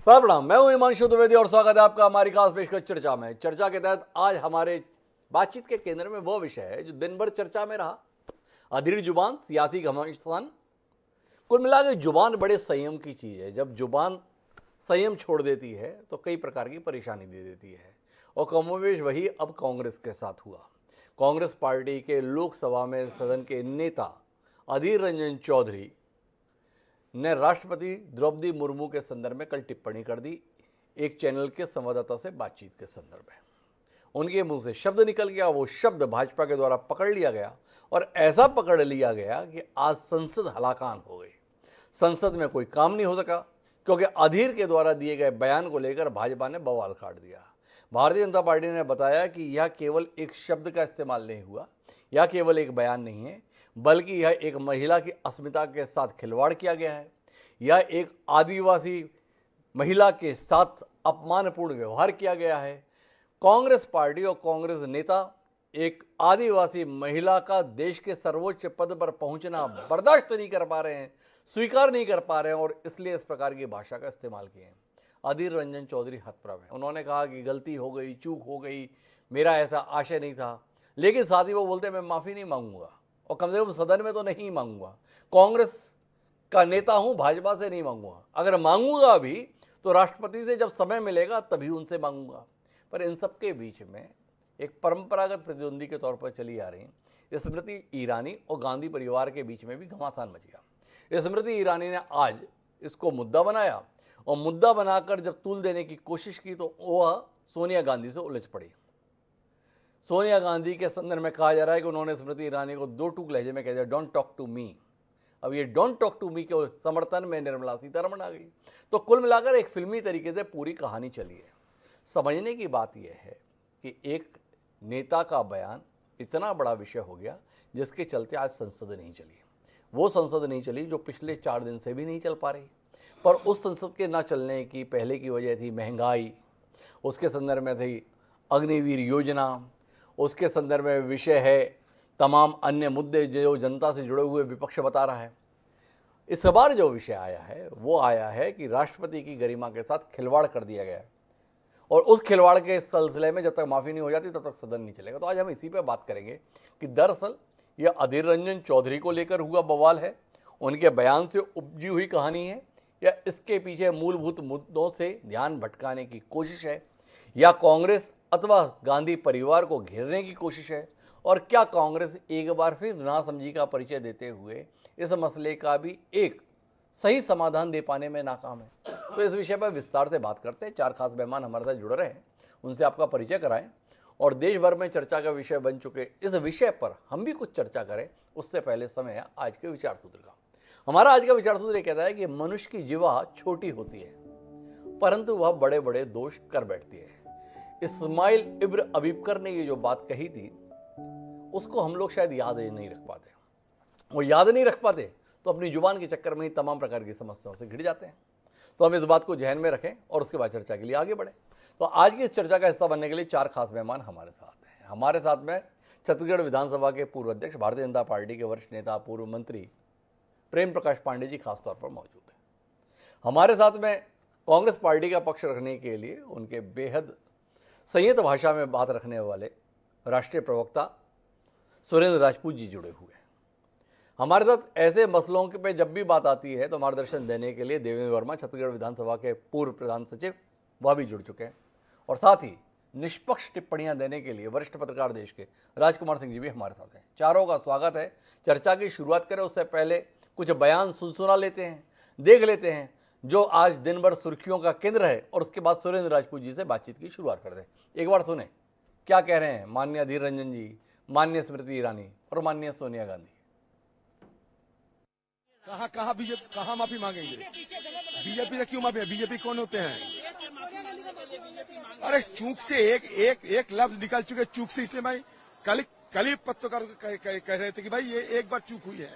प्रणाम, मैं हूं हिमांशु द्विवेदी और स्वागत है आपका हमारी खास पेशकश चर्चा में। चर्चा के तहत आज हमारे बातचीत के केंद्र में वो विषय है जो दिन भर चर्चा में रहा, अधीर जुबान, सियासी घमासान। कुल मिलाकर जुबान बड़े संयम की चीज है। जब जुबान संयम छोड़ देती है तो कई प्रकार की परेशानी दे देती है, और कमोवेश वही अब कांग्रेस के साथ हुआ। कांग्रेस पार्टी के लोकसभा में सदन के नेता अधीर रंजन चौधरी ने राष्ट्रपति द्रौपदी मुर्मू के संदर्भ में कल टिप्पणी कर दी। एक चैनल के संवाददाता से बातचीत के संदर्भ में उनके मुंह से शब्द निकल गया, वो शब्द भाजपा के द्वारा पकड़ लिया गया, और ऐसा पकड़ लिया गया कि आज संसद हलाकान हो गई। संसद में कोई काम नहीं हो सका क्योंकि अधीर के द्वारा दिए गए बयान को लेकर भाजपा ने बवाल काट दिया। भारतीय जनता पार्टी ने बताया कि यह केवल एक शब्द का इस्तेमाल नहीं हुआ, यह केवल एक बयान नहीं है, बल्कि यह एक महिला की अस्मिता के साथ खिलवाड़ किया गया है। यह एक आदिवासी महिला के साथ अपमानपूर्ण व्यवहार किया गया है। कांग्रेस पार्टी और कांग्रेस नेता एक आदिवासी महिला का देश के सर्वोच्च पद पर पहुंचना बर्दाश्त नहीं कर पा रहे हैं, स्वीकार नहीं कर पा रहे हैं, और इसलिए इस प्रकार की भाषा का इस्तेमाल किए हैं। अधीर रंजन चौधरी हतप्रभ है। उन्होंने कहा कि गलती हो गई, चूक हो गई, मेरा ऐसा आशय नहीं था, लेकिन साथ ही वो बोलते मैं माफ़ी नहीं मांगूंगा, और कम से कम सदन में तो नहीं मांगूंगा। कांग्रेस का नेता हूं, भाजपा से नहीं मांगूंगा। अगर मांगूंगा भी तो राष्ट्रपति से जब समय मिलेगा तभी उनसे मांगूंगा। पर इन सब के बीच में एक परंपरागत प्रतिद्वंदी के तौर पर चली आ रही स्मृति ईरानी और गांधी परिवार के बीच में भी घमासान मच गया। स्मृति ईरानी ने आज इसको मुद्दा बनाया, और मुद्दा बनाकर जब तूल देने की कोशिश की तो वह सोनिया गांधी से उलझ पड़ी। सोनिया गांधी के संदर्भ में कहा जा रहा है कि उन्होंने स्मृति ईरानी को दो टूक लहजे में कह दिया, डोंट टॉक टू मी। अब ये डोंट टॉक टू मी के समर्थन में निर्मला सीतारमण आ गई। तो कुल मिलाकर एक फिल्मी तरीके से पूरी कहानी चली है। समझने की बात यह है कि एक नेता का बयान इतना बड़ा विषय हो गया जिसके चलते आज संसद नहीं चली। वो संसद नहीं चली जो पिछले 4 दिन से भी नहीं चल पा रही। पर उस संसद के ना चलने की पहले की वजह थी महंगाई, उसके संदर्भ में थी अग्निवीर योजना, उसके संदर्भ में विषय है तमाम अन्य मुद्दे जो जनता से जुड़े हुए विपक्ष बता रहा है। इस बार जो विषय आया है वो आया है कि राष्ट्रपति की गरिमा के साथ खिलवाड़ कर दिया गया है, और उस खिलवाड़ के सिलसिले में जब तक माफ़ी नहीं हो जाती तब तक सदन नहीं चलेगा। तो आज हम इसी पे बात करेंगे कि दरअसल यह अधीर रंजन चौधरी को लेकर हुआ बवाल है, उनके बयान से उपजी हुई कहानी है, या इसके पीछे मूलभूत मुद्दों से ध्यान भटकाने की कोशिश है, या कांग्रेस अथवा गांधी परिवार को घेरने की कोशिश है, और क्या कांग्रेस एक बार फिर नासमझी का परिचय देते हुए इस मसले का भी एक सही समाधान दे पाने में नाकाम है। तो इस विषय पर विस्तार से बात करते हैं। 4 खास मेहमान हमारे साथ जुड़ रहे हैं, उनसे आपका परिचय कराएं, और देश भर में चर्चा का विषय बन चुके इस विषय पर हम भी कुछ चर्चा करें। उससे पहले समय है आज के विचार सूत्र का। हमारा आज का विचार सूत्र ये कहता है कि मनुष्य की जिह्वा छोटी होती है परंतु वह बड़े बड़े दोष कर बैठती है। इस्माइल इब्न अबीबकर ने ये जो बात कही थी उसको हम लोग शायद याद नहीं रख पाते। वो याद नहीं रख पाते तो अपनी जुबान के चक्कर में ही तमाम प्रकार की समस्याओं से घिर जाते हैं। तो हम इस बात को ध्यान में रखें और उसके बाद चर्चा के लिए आगे बढ़ें। तो आज की इस चर्चा का हिस्सा बनने के लिए 4 खास मेहमान हमारे साथ हैं। हमारे साथ में छत्तीसगढ़ विधानसभा के पूर्व अध्यक्ष, भारतीय जनता पार्टी के वरिष्ठ नेता, पूर्व मंत्री प्रेम प्रकाश पांडे जी खासतौर पर मौजूद हैं। हमारे साथ में कांग्रेस पार्टी का पक्ष रखने के लिए उनके बेहद संयत भाषा में बात रखने वाले राष्ट्रीय प्रवक्ता सुरेंद्र राजपूत जी जुड़े हुए हैं। हमारे साथ ऐसे मसलों के पे जब भी बात आती है तो मार्गदर्शन देने के लिए देवेंद्र वर्मा, छत्तीसगढ़ विधानसभा के पूर्व प्रधान सचिव, वह भी जुड़ चुके हैं, और साथ ही निष्पक्ष टिप्पणियां देने के लिए वरिष्ठ पत्रकार देश के राजकुमार सिंह जी भी हमारे साथ हैं। चारों का स्वागत है। चर्चा की शुरुआत करें उससे पहले कुछ बयान सुना लेते हैं, देख लेते हैं जो आज दिन भर सुर्खियों का केंद्र है, और उसके बाद सुरेंद्र राजपूत जी से बातचीत की शुरुआत कर दें। एक बार सुने क्या कह रहे हैं माननीय अधीर रंजन जी, माननीय स्मृति ईरानी और माननीय सोनिया गांधी। कहाँ बीजेपी कहाँ माफी मांगेंगे? बीजेपी से क्यों माफी? बीजेपी कौन होते हैं? अरे चूक से एक लफ्ज निकल चुके, चूक से। इसलिए मैं कल ही पत्रकार कह रहे थे कि भाई ये एक बार चूक हुई है।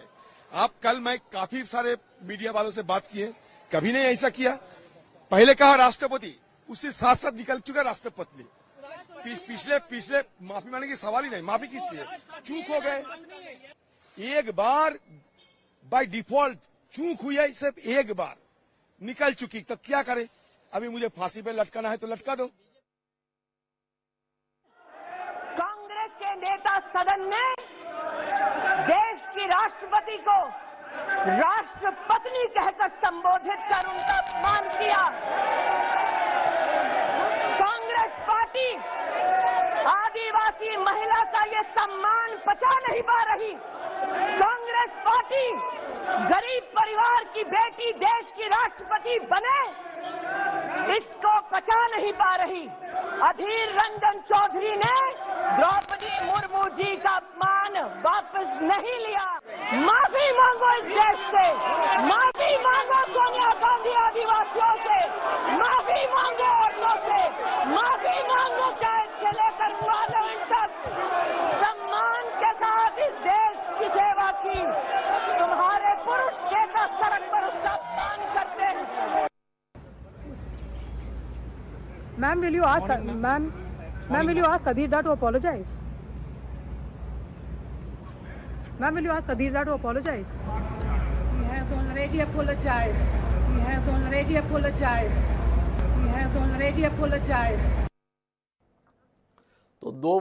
आप कल मैं काफी सारे मीडिया वालों से बात किए, कभी नहीं ऐसा किया। पहले कहा राष्ट्रपति, उससे साथ साथ निकल चुका राष्ट्रपति। पिछले माफी मांगने की सवाल ही नहीं। माफी किस लिए? चूक हो गए। एक बार बाय डिफॉल्ट चूक हुई है, सिर्फ एक बार निकल चुकी, तो क्या करें? अभी मुझे फांसी पे लटकाना है तो लटका दो। कांग्रेस के नेता सदन ने देश की राष्ट्रपति को राष्ट्रपत्नी कहकर संबोधित कर उनका अपमान किया। कांग्रेस पार्टी आदिवासी महिला का ये सम्मान पचा नहीं पा रही। कांग्रेस पार्टी गरीब परिवार की बेटी देश की राष्ट्रपति बने, इसको पचा नहीं पा रही। अधीर रंजन चौधरी ने द्रौपदी मुर्मू जी का अपमान वापस नहीं लिया। माफी मांगो इस देश से, माफी मांगो सोनिया गांधी आदिवासियों से, माफी मांगो औरतों से, माफी मांगो कैद से लेकर मानव तक। सम्मान के साथ इस देश की सेवा की। तुम्हारे पुरुष नेता सड़क पर उसका अपमान करते हैं। Ma'am, will you ask, ma'am, will you ask Adir Da to apologize? Ma'am, will you ask Adir Da to apologize? He has already apologized. He has already apologized. He has already apologized. तो दो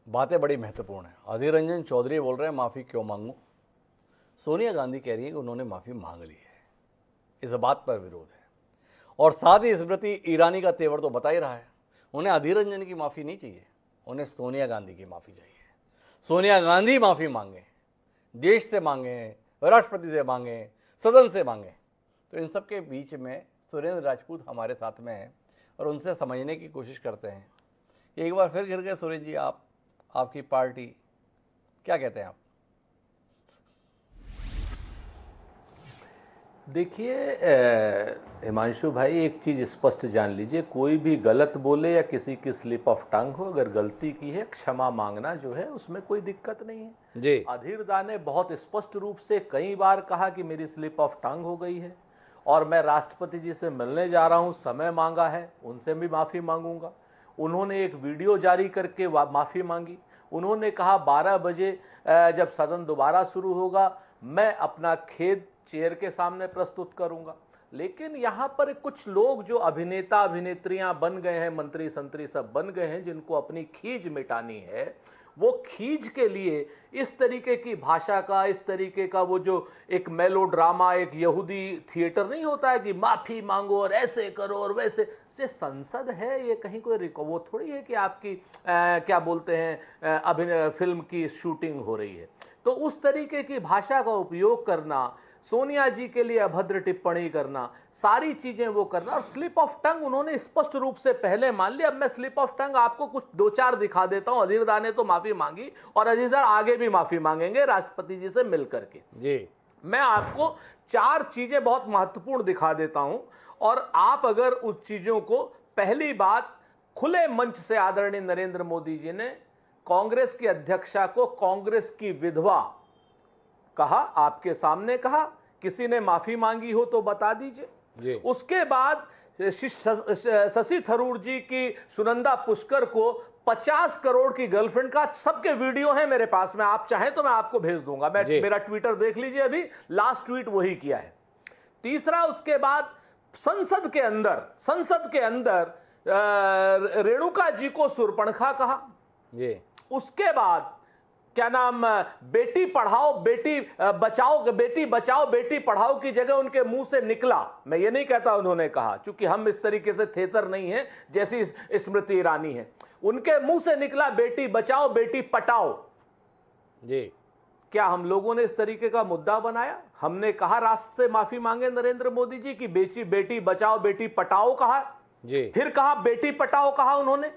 बातें बड़ी महत्वपूर्ण हैं। अधीर रंजन चौधरी बोल रहे हैं माफ़ी क्यों मांगूं, सोनिया गांधी कह रही है कि उन्होंने माफ़ी मांग ली है। इस बात पर विरोध है। और साथ ही स्मृति ईरानी का तेवर तो बता ही रहा है, उन्हें अधीर रंजन की माफ़ी नहीं चाहिए, उन्हें सोनिया गांधी की माफ़ी चाहिए। सोनिया गांधी माफ़ी मांगे, देश से मांगे, राष्ट्रपति से मांगे, सदन से मांगे। तो इन सब के बीच में सुरेंद्र राजपूत हमारे साथ में हैं और उनसे समझने की कोशिश करते हैं। एक बार फिर गिर गए सुरेंद्र जी, आपकी पार्टी, क्या कहते हैं आप? देखिए हिमांशु भाई, एक चीज़ स्पष्ट जान लीजिए, कोई भी गलत बोले या किसी की स्लिप ऑफ टंग हो, अगर गलती की है क्षमा मांगना जो है उसमें कोई दिक्कत नहीं है जी। अधीर दा ने बहुत स्पष्ट रूप से कई बार कहा कि मेरी स्लिप ऑफ टंग हो गई है और मैं राष्ट्रपति जी से मिलने जा रहा हूं, समय मांगा है, उनसे भी माफ़ी मांगूंगा। उन्होंने एक वीडियो जारी करके माफ़ी मांगी। उन्होंने कहा 12 बजे जब सदन दोबारा शुरू होगा मैं अपना खेद चेयर के सामने प्रस्तुत करूंगा। लेकिन यहाँ पर कुछ लोग जो अभिनेता अभिनेत्रियां बन गए हैं, मंत्री संतरी सब बन गए हैं, जिनको अपनी खींच मिटानी है, वो खींच के लिए इस तरीके की भाषा का, इस तरीके का वो जो एक मेलोड्रामा, एक यहूदी थिएटर नहीं होता है कि माफ़ी मांगो और ऐसे करो और वैसे। ये संसद है, ये कहीं कोई वो थोड़ी है कि आपकी क्या बोलते हैं अभिनय फिल्म की शूटिंग हो रही है। तो उस तरीके की भाषा का उपयोग करना, सोनिया जी के लिए अभद्र टिप्पणी करना, सारी चीजें वो करना, और स्लिप ऑफ टंग उन्होंने स्पष्ट रूप से पहले मान लिया। अब मैं स्लिप ऑफ टंग आपको कुछ 2-4 दिखा देता हूं। अधीर दा ने तो माफी मांगी और अधीर दा आगे भी माफी मांगेंगे राष्ट्रपति जी से मिल करके जी। मैं आपको 4 चीजें बहुत महत्वपूर्ण दिखा देता हूं और आप अगर उस चीजों को, पहली बात, खुले मंच से आदरणीय नरेंद्र मोदी जी ने कांग्रेस की अध्यक्षा को कांग्रेस की विधवा कहा, आपके सामने कहा। किसी ने माफी मांगी हो तो बता दीजिए। उसके बाद शशि थरूर जी की सुनंदा पुष्कर को 50 करोड़ की गर्लफ्रेंड का, सबके वीडियो हैं मेरे पास में, आप चाहें तो मैं आपको भेज दूंगा। मेरा ट्विटर देख लीजिए, अभी लास्ट ट्वीट वही किया है। तीसरा, उसके बाद संसद के अंदर रेणुका जी को सुर्पणखा कहा। उसके बाद क्या नाम, बेटी पढ़ाओ बेटी बचाओ, बेटी बचाओ बेटी पढ़ाओ की जगह उनके मुंह से निकला, मैं ये नहीं कहता उन्होंने कहा, क्योंकि हम इस तरीके से थेतर नहीं है जैसी स्मृति ईरानी है, उनके मुंह से निकला बेटी बचाओ बेटी पटाओ। जी, क्या हम लोगों ने इस तरीके का मुद्दा बनाया? हमने कहा राष्ट्र से माफी मांगे नरेंद्र मोदी जी की, बेटी बचाओ बेटी पटाओ कहा जी, फिर कहा बेटी पटाओ कहा उन्होंने,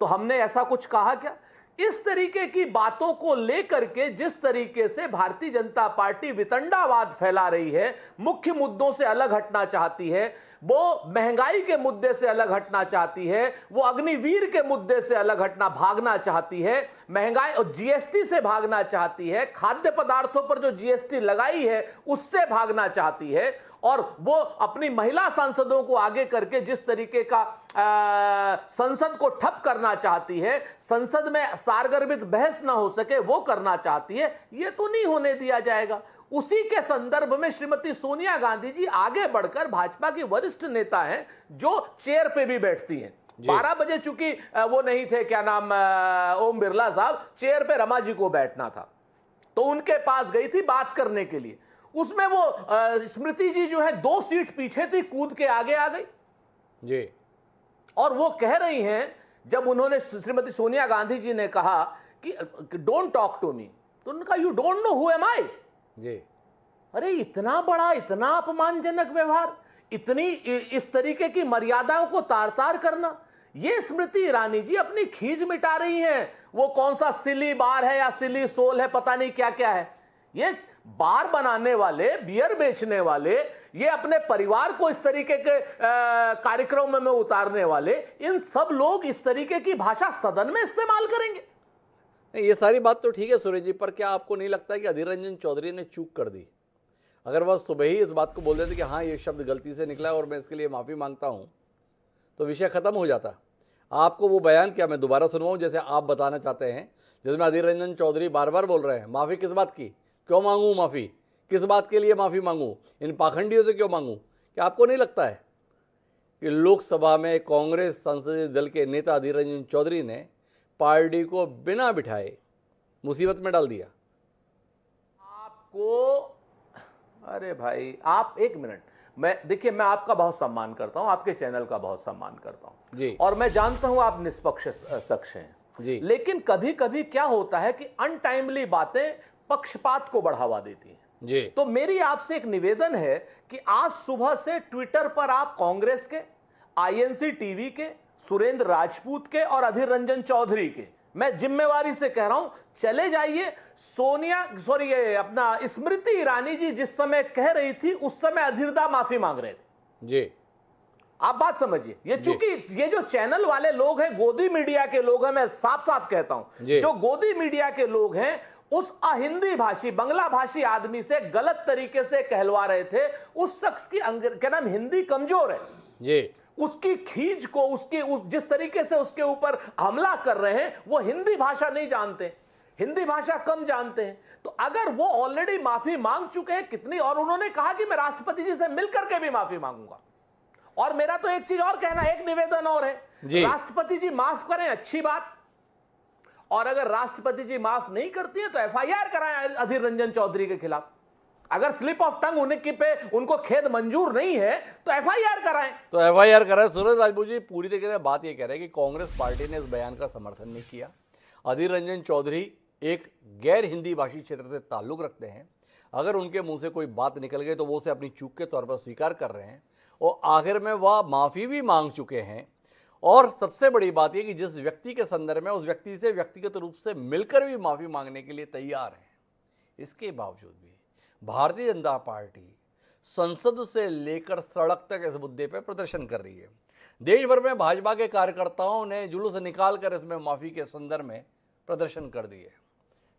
तो हमने ऐसा कुछ कहा क्या? इस तरीके की बातों को लेकर के जिस तरीके से भारतीय जनता पार्टी वितंडावाद फैला रही है, मुख्य मुद्दों से अलग हटना चाहती है, वो महंगाई के मुद्दे से अलग हटना चाहती है, वो अग्निवीर के मुद्दे से अलग हटना, भागना चाहती है, महंगाई और जीएसटी से भागना चाहती है, खाद्य पदार्थों पर जो जीएसटी लगाई है उससे भागना चाहती है, और वो अपनी महिला सांसदों को आगे करके जिस तरीके का संसद को ठप करना चाहती है, संसद में सारगर्भित बहस ना हो सके वो करना चाहती है, ये तो नहीं होने दिया जाएगा। उसी के संदर्भ में श्रीमती सोनिया गांधी जी आगे बढ़कर भाजपा की वरिष्ठ नेता हैं जो चेयर पे भी बैठती हैं। 12 बजे चूंकि वो नहीं थे, क्या नाम, ओम बिरला साहब, चेयर पे रमा जी को बैठना था, तो उनके पास गई थी बात करने के लिए। उसमें वो स्मृति जी जो है 2 सीट पीछे थी, कूद के आगे आ गई जी। और वो कह रही हैं, जब उन्होंने श्रीमती सोनिया गांधी जी ने कहा कि डोंट टॉक टू मी, तो उन्होंने कहा you don't know who am I जी। अरे इतना बड़ा, इतना अपमानजनक व्यवहार, इतनी इस तरीके की मर्यादाओं को तार तार करना, ये स्मृति ईरानी जी अपनी खींच मिटा रही हैं। वो कौन सा सिली बार है या सिली सोल है, पता नहीं क्या क्या है। ये बार बनाने वाले, बियर बेचने वाले, ये अपने परिवार को इस तरीके के कार्यक्रमों में उतारने वाले, इन सब लोग इस तरीके की भाषा सदन में इस्तेमाल करेंगे। ये सारी बात तो ठीक है सुरेश जी, पर क्या आपको नहीं लगता है कि अधीर रंजन चौधरी ने चूक कर दी? अगर वह सुबह ही इस बात को बोल देते कि हाँ ये शब्द गलती से निकला और मैं इसके लिए माफ़ी मांगता हूँ, तो विषय ख़त्म हो जाता। आपको वो बयान क्या मैं दोबारा सुनवाऊँ जैसे आप बताना चाहते हैं, जिसमें अधीर रंजन चौधरी बार बार बोल रहे हैं माफ़ी किस बात की, क्यों मांगूँ माफ़ी, किस बात के लिए माफ़ी मांगूँ, इन पाखंडियों से क्यों मांगूँ? क्या आपको नहीं लगता है कि लोकसभा में कांग्रेस संसदीय दल के नेता अधीर रंजन चौधरी ने पार्टी को बिना बिठाए मुसीबत में डाल दिया? आपको, अरे भाई आप एक मिनट, देखिए मैं आपका बहुत सम्मान करता हूं, आपके चैनल का बहुत सम्मान करता हूं जी, और मैं जानता हूं आप निष्पक्ष शख्स हैं जी। लेकिन कभी कभी क्या होता है कि अनटाइमली बातें पक्षपात को बढ़ावा देती हैं जी। तो मेरी आपसे एक निवेदन है कि आज सुबह से ट्विटर पर आप कांग्रेस के, आईएनसी टीवी के, सुरेंद्र राजपूत के और अधीर रंजन चौधरी के, मैं जिम्मेवारी से कह रहा हूं, चले जाइए। स्मृति ईरानी जी जिस समय कह रही थी उस समय अधीरदा माफी मांग रहे थे जी। आप बात समझिए। ये चूंकि ये जो चैनल वाले लोग हैं, गोदी मीडिया के लोग हैं, मैं साफ साफ कहता हूं, जो गोदी मीडिया के लोग हैं उस अहिंदी भाषी, बांग्ला भाषी आदमी से गलत तरीके से कहलवा रहे थे। उस शख्स की क्या नाम, हिंदी कमजोर है जी। उसकी खींच को, जिस तरीके से उसके ऊपर हमला कर रहे हैं, वो हिंदी भाषा नहीं जानते, हिंदी भाषा कम जानते हैं। तो अगर वो ऑलरेडी माफी मांग चुके हैं कितनी, और उन्होंने कहा कि मैं राष्ट्रपति जी से मिलकर के भी माफी मांगूंगा। और मेरा तो एक चीज और कहना, एक निवेदन और है, राष्ट्रपति जी माफ करें अच्छी बात, और अगर राष्ट्रपति जी माफ नहीं करती है तो एफआईआर कराएं अधीर रंजन चौधरी के खिलाफ। अगर स्लिप ऑफ टंग होने की पे उनको खेद मंजूर नहीं है तो एफआईआर कराएं। तो एफआईआर कराएं। सूरज राजपूत जी पूरी तरीके से बात ये कह रहे हैं कि कांग्रेस पार्टी ने इस बयान का समर्थन नहीं किया। अधीर रंजन चौधरी एक गैर हिंदी भाषी क्षेत्र से ताल्लुक रखते हैं। अगर उनके मुंह से कोई बात निकल गई तो वो उसे अपनी चूक के तौर पर स्वीकार कर रहे हैं और आखिर में वह माफ़ी भी मांग चुके हैं। और सबसे बड़ी बात यह कि जिस व्यक्ति के संदर्भ में उस व्यक्ति से व्यक्तिगत रूप से मिलकर भी माफ़ी मांगने के लिए तैयार हैं। इसके बावजूद भी भारतीय जनता पार्टी संसद से लेकर सड़क तक इस मुद्दे पर प्रदर्शन कर रही है। देश भर में भाजपा के कार्यकर्ताओं ने जुलूस निकालकर इसमें माफ़ी के संदर्भ में प्रदर्शन कर दिए।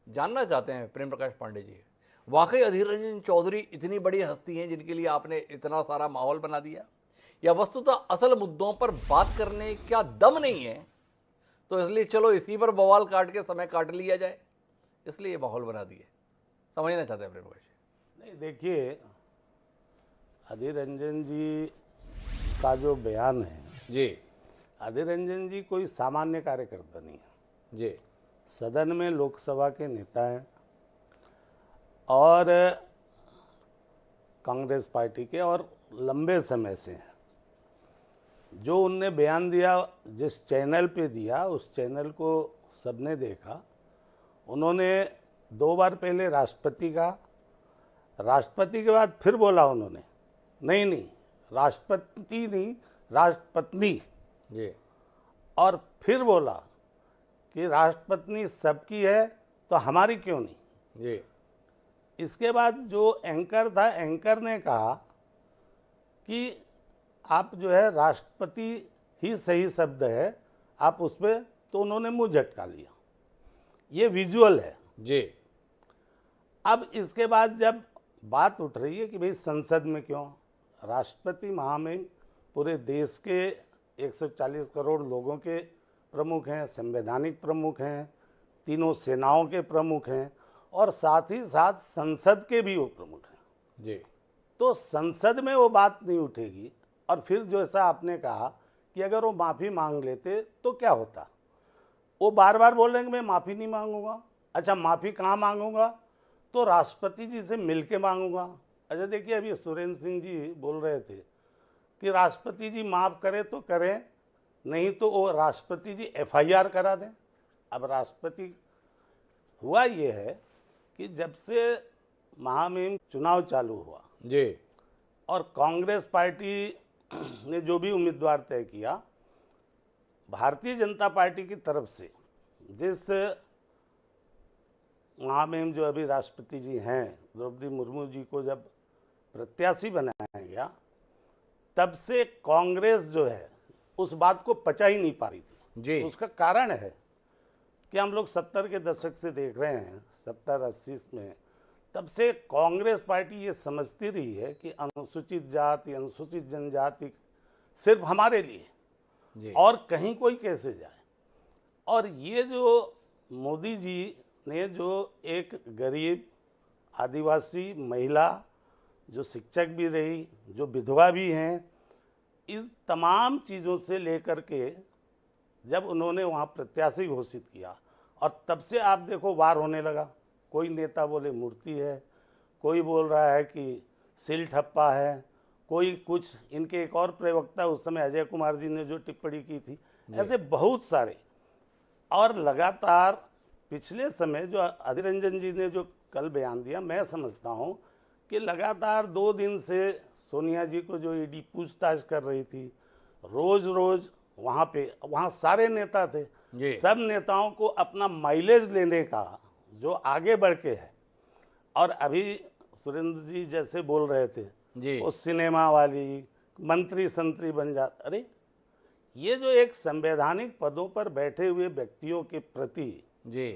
जानना चाहते हैं प्रेम प्रकाश पांडे जी, वाकई अधीर रंजन चौधरी इतनी बड़ी हस्ती हैं जिनके लिए आपने इतना सारा माहौल बना दिया, या वस्तुतः असल मुद्दों पर बात करने का दम नहीं है तो इसलिए चलो इसी पर बवाल काट के समय काट लिया जाए, इसलिए ये माहौल बना दिए? समझना चाहते हैं प्रेम प्रकाश? नहीं, देखिए अधीर रंजन जी का जो बयान है जी, अधीर रंजन जी कोई सामान्य कार्यकर्ता नहीं है जी। सदन में लोकसभा के नेता हैं और कांग्रेस पार्टी के, और लंबे समय से हैं। जो उनने बयान दिया, जिस चैनल पे दिया, उस चैनल को सबने देखा। उन्होंने 2 बार पहले राष्ट्रपति का, राष्ट्रपति के बाद फिर बोला उन्होंने नहीं राष्ट्रपति नहीं, राष्ट्रपत्नी जी। और फिर बोला कि राष्ट्रपत्नी सबकी है तो हमारी क्यों नहीं जी। इसके बाद जो एंकर था, एंकर ने कहा कि आप जो है राष्ट्रपति ही सही शब्द है, आप उस पर, तो उन्होंने मुंह झटका लिया। ये विजुअल है जी। अब इसके बाद जब बात उठ रही है कि भाई संसद में क्यों, राष्ट्रपति महामहिम पूरे देश के 140 करोड़ लोगों के प्रमुख हैं, संवैधानिक प्रमुख हैं, तीनों सेनाओं के प्रमुख हैं, और साथ ही साथ संसद के भी वो प्रमुख हैं। जी तो संसद में वो बात नहीं उठेगी। और फिर जैसा आपने कहा कि अगर वो माफ़ी मांग लेते तो क्या होता, वो बार बार बोल रहे हैं कि मैं माफ़ी नहीं मांगूंगा। अच्छा, माफ़ी कहाँ मांगूंगा? तो राष्ट्रपति जी से मिल के मांगूंगा। अच्छा देखिए, अभी सुरेंद्र सिंह जी बोल रहे थे कि राष्ट्रपति जी माफ़ करें तो करें, नहीं तो वो राष्ट्रपति जी FIR करा दें। अब राष्ट्रपति हुआ ये है कि जब से महामहिम चुनाव चालू हुआ जी और कांग्रेस पार्टी ने जो भी उम्मीदवार तय किया, भारतीय जनता पार्टी की तरफ से जिस महामहिम जो अभी राष्ट्रपति जी हैं द्रौपदी मुर्मू जी को जब प्रत्याशी बनाया गया, तब से कांग्रेस जो है उस बात को पचा ही नहीं पा रही थी। जी उसका कारण है कि हम लोग 70 के दशक से देख रहे हैं, 70-80 में, तब से कांग्रेस पार्टी ये समझती रही है कि अनुसूचित जाति, अनुसूचित जनजाति सिर्फ हमारे लिए जी और कहीं कोई कैसे जाए। और ये जो मोदी जी ने जो एक गरीब आदिवासी महिला जो शिक्षक भी रही, जो विधवा भी हैं, इस तमाम चीज़ों से लेकर के जब उन्होंने वहाँ प्रत्याशी घोषित किया, और तब से आप देखो वार होने लगा। कोई नेता बोले मूर्ति है, कोई बोल रहा है कि सिल ठप्पा है, कोई कुछ। इनके एक और प्रवक्ता उस समय अजय कुमार जी ने जो टिप्पणी की थी, ऐसे बहुत सारे। और लगातार पिछले समय जो अधीर रंजन जी ने जो कल बयान दिया, मैं समझता हूँ कि लगातार 2 दिन से सोनिया जी को जो ईडी पूछताछ कर रही थी, रोज़ रोज़ वहाँ सारे नेता थे, जी सब नेताओं को अपना माइलेज लेने का जो आगे बढ़ के है। और अभी सुरेंद्र जी जैसे बोल रहे थे जी वो सिनेमा वाली मंत्री संतरी बन जाता। अरे ये जो एक संवैधानिक पदों पर बैठे हुए व्यक्तियों के प्रति जी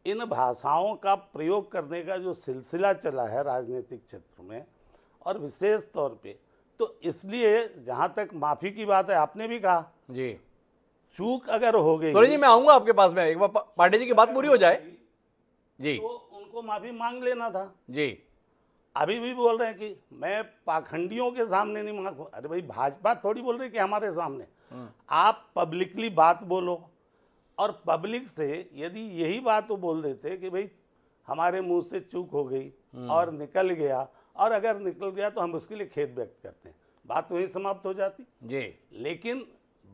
इन भाषाओं का प्रयोग करने का जो सिलसिला चला है राजनीतिक क्षेत्र में, और विशेष तौर पे तो इसलिए जहाँ तक माफ़ी की बात है, आपने भी कहा जी चूक अगर हो गई सूर्य जी, मैं आऊंगा आपके पास में, एक बार पांडे जी की बात पूरी हो जाए। जी तो उनको माफ़ी मांग लेना था। जी अभी भी बोल रहे हैं कि मैं पाखंडियों के सामने नहीं मांगू। अरे भाई, भाजपा थोड़ी बोल रही कि हमारे सामने। आप पब्लिकली बात बोलो, और पब्लिक से यदि यही बात वो बोल देते कि भाई हमारे मुंह से चूक हो गई और निकल गया, और अगर निकल गया तो हम उसके लिए खेद व्यक्त करते हैं, बात वहीं समाप्त हो जाती। जी लेकिन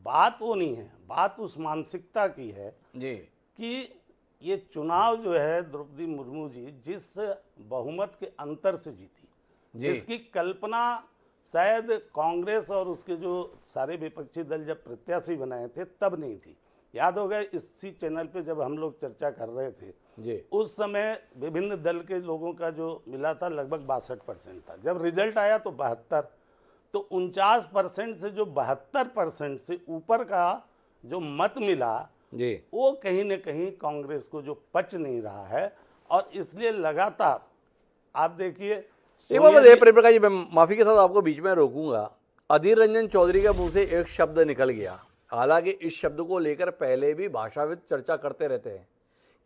बात वो नहीं है, बात उस मानसिकता की है जी कि ये चुनाव जो है द्रौपदी मुर्मू जी जिस बहुमत के अंतर से जीती, जी। जिसकी कल्पना शायद कांग्रेस और उसके जो सारे विपक्षी दल जब प्रत्याशी बनाए थे तब नहीं थी। याद होगा इसी चैनल पे जब हम लोग चर्चा कर रहे थे जी उस समय विभिन्न दल के लोगों का जो मिला था लगभग 62% था। जब रिजल्ट आया तो 72, तो 49% से जो 72% से ऊपर का जो मत मिला जी वो कहीं न कहीं कांग्रेस को जो पच नहीं रहा है, और इसलिए लगातार आप देखिए एक बार बताइए प्रेम प्रकाश जी, मैं माफी के साथ आपको बीच में रोकूंगा। अधीर रंजन चौधरी के मुंह से एक शब्द निकल गया, हालांकि इस शब्द को लेकर पहले भी भाषाविद चर्चा करते रहते हैं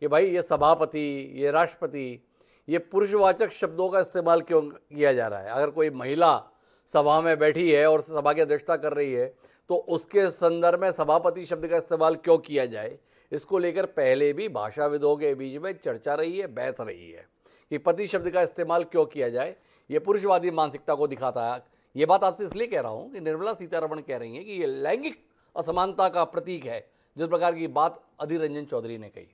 कि भाई ये सभापति, ये राष्ट्रपति, ये पुरुषवाचक शब्दों का इस्तेमाल क्यों किया जा रहा है। अगर कोई महिला सभा में बैठी है और सभा की अध्यक्षता कर रही है तो उसके संदर्भ में सभापति शब्द का इस्तेमाल क्यों किया जाए, इसको लेकर पहले भी भाषाविदों के बीच में चर्चा रही है, बहस रही है कि पति शब्द का इस्तेमाल क्यों किया जाए। ये पुरुषवादी मानसिकता को दिखाता है। ये बात आपसे इसलिए कह रहा हूँ कि निर्मला सीतारमण कह रही हैं कि ये लैंगिक असमानता का प्रतीक है, जिस प्रकार की बात अधीर रंजन चौधरी ने कही।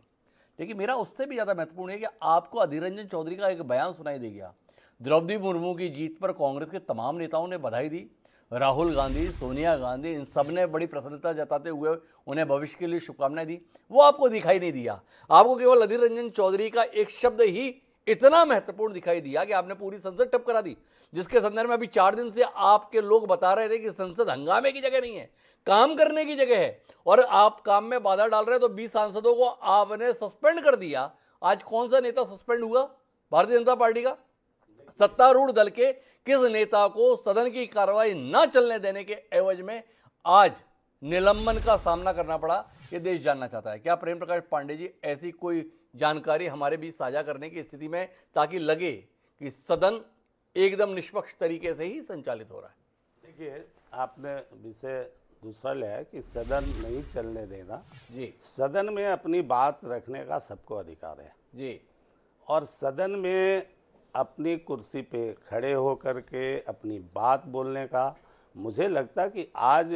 लेकिन मेरा उससे भी ज़्यादा महत्वपूर्ण है कि आपको अधीर रंजन चौधरी का एक बयान सुनाई दे गया। द्रौपदी मुर्मू की जीत पर कांग्रेस के तमाम नेताओं ने बधाई दी। राहुल गांधी, सोनिया गांधी, इन सब ने बड़ी प्रसन्नता जताते हुए उन्हें भविष्य के लिए शुभकामनाएं दी। वो आपको दिखाई नहीं दिया। आपको केवल अधीर रंजन चौधरी का एक शब्द ही इतना महत्वपूर्ण दिखाई दिया कि आपने पूरी संसद ठप करा दी, जिसके संदर्भ में अभी 4 दिन से आपके लोग बता रहे थे कि संसद हंगामे की जगह नहीं है, काम करने की जगह है, और आप काम में बाधा डाल रहे हैं। तो 20 सांसदों को आपने सस्पेंड कर दिया। आज कौन सा नेता सस्पेंड हुआ भारतीय जनता पार्टी का? सत्तारूढ़ दल के किस नेता को सदन की कार्रवाई न चलने देने के एवज में आज निलंबन का सामना करना पड़ा, ये देश जानना चाहता है। क्या प्रेम प्रकाश पांडे जी ऐसी कोई जानकारी हमारे बीच साझा करने की स्थिति में, ताकि लगे कि सदन एकदम निष्पक्ष तरीके से ही संचालित हो रहा है। देखिए, आपने विषय दूसरा लिया है कि सदन नहीं चलने देना। जी सदन में अपनी बात रखने का सबको अधिकार है जी और सदन में अपनी कुर्सी पे खड़े होकर के अपनी बात बोलने का, मुझे लगता कि आज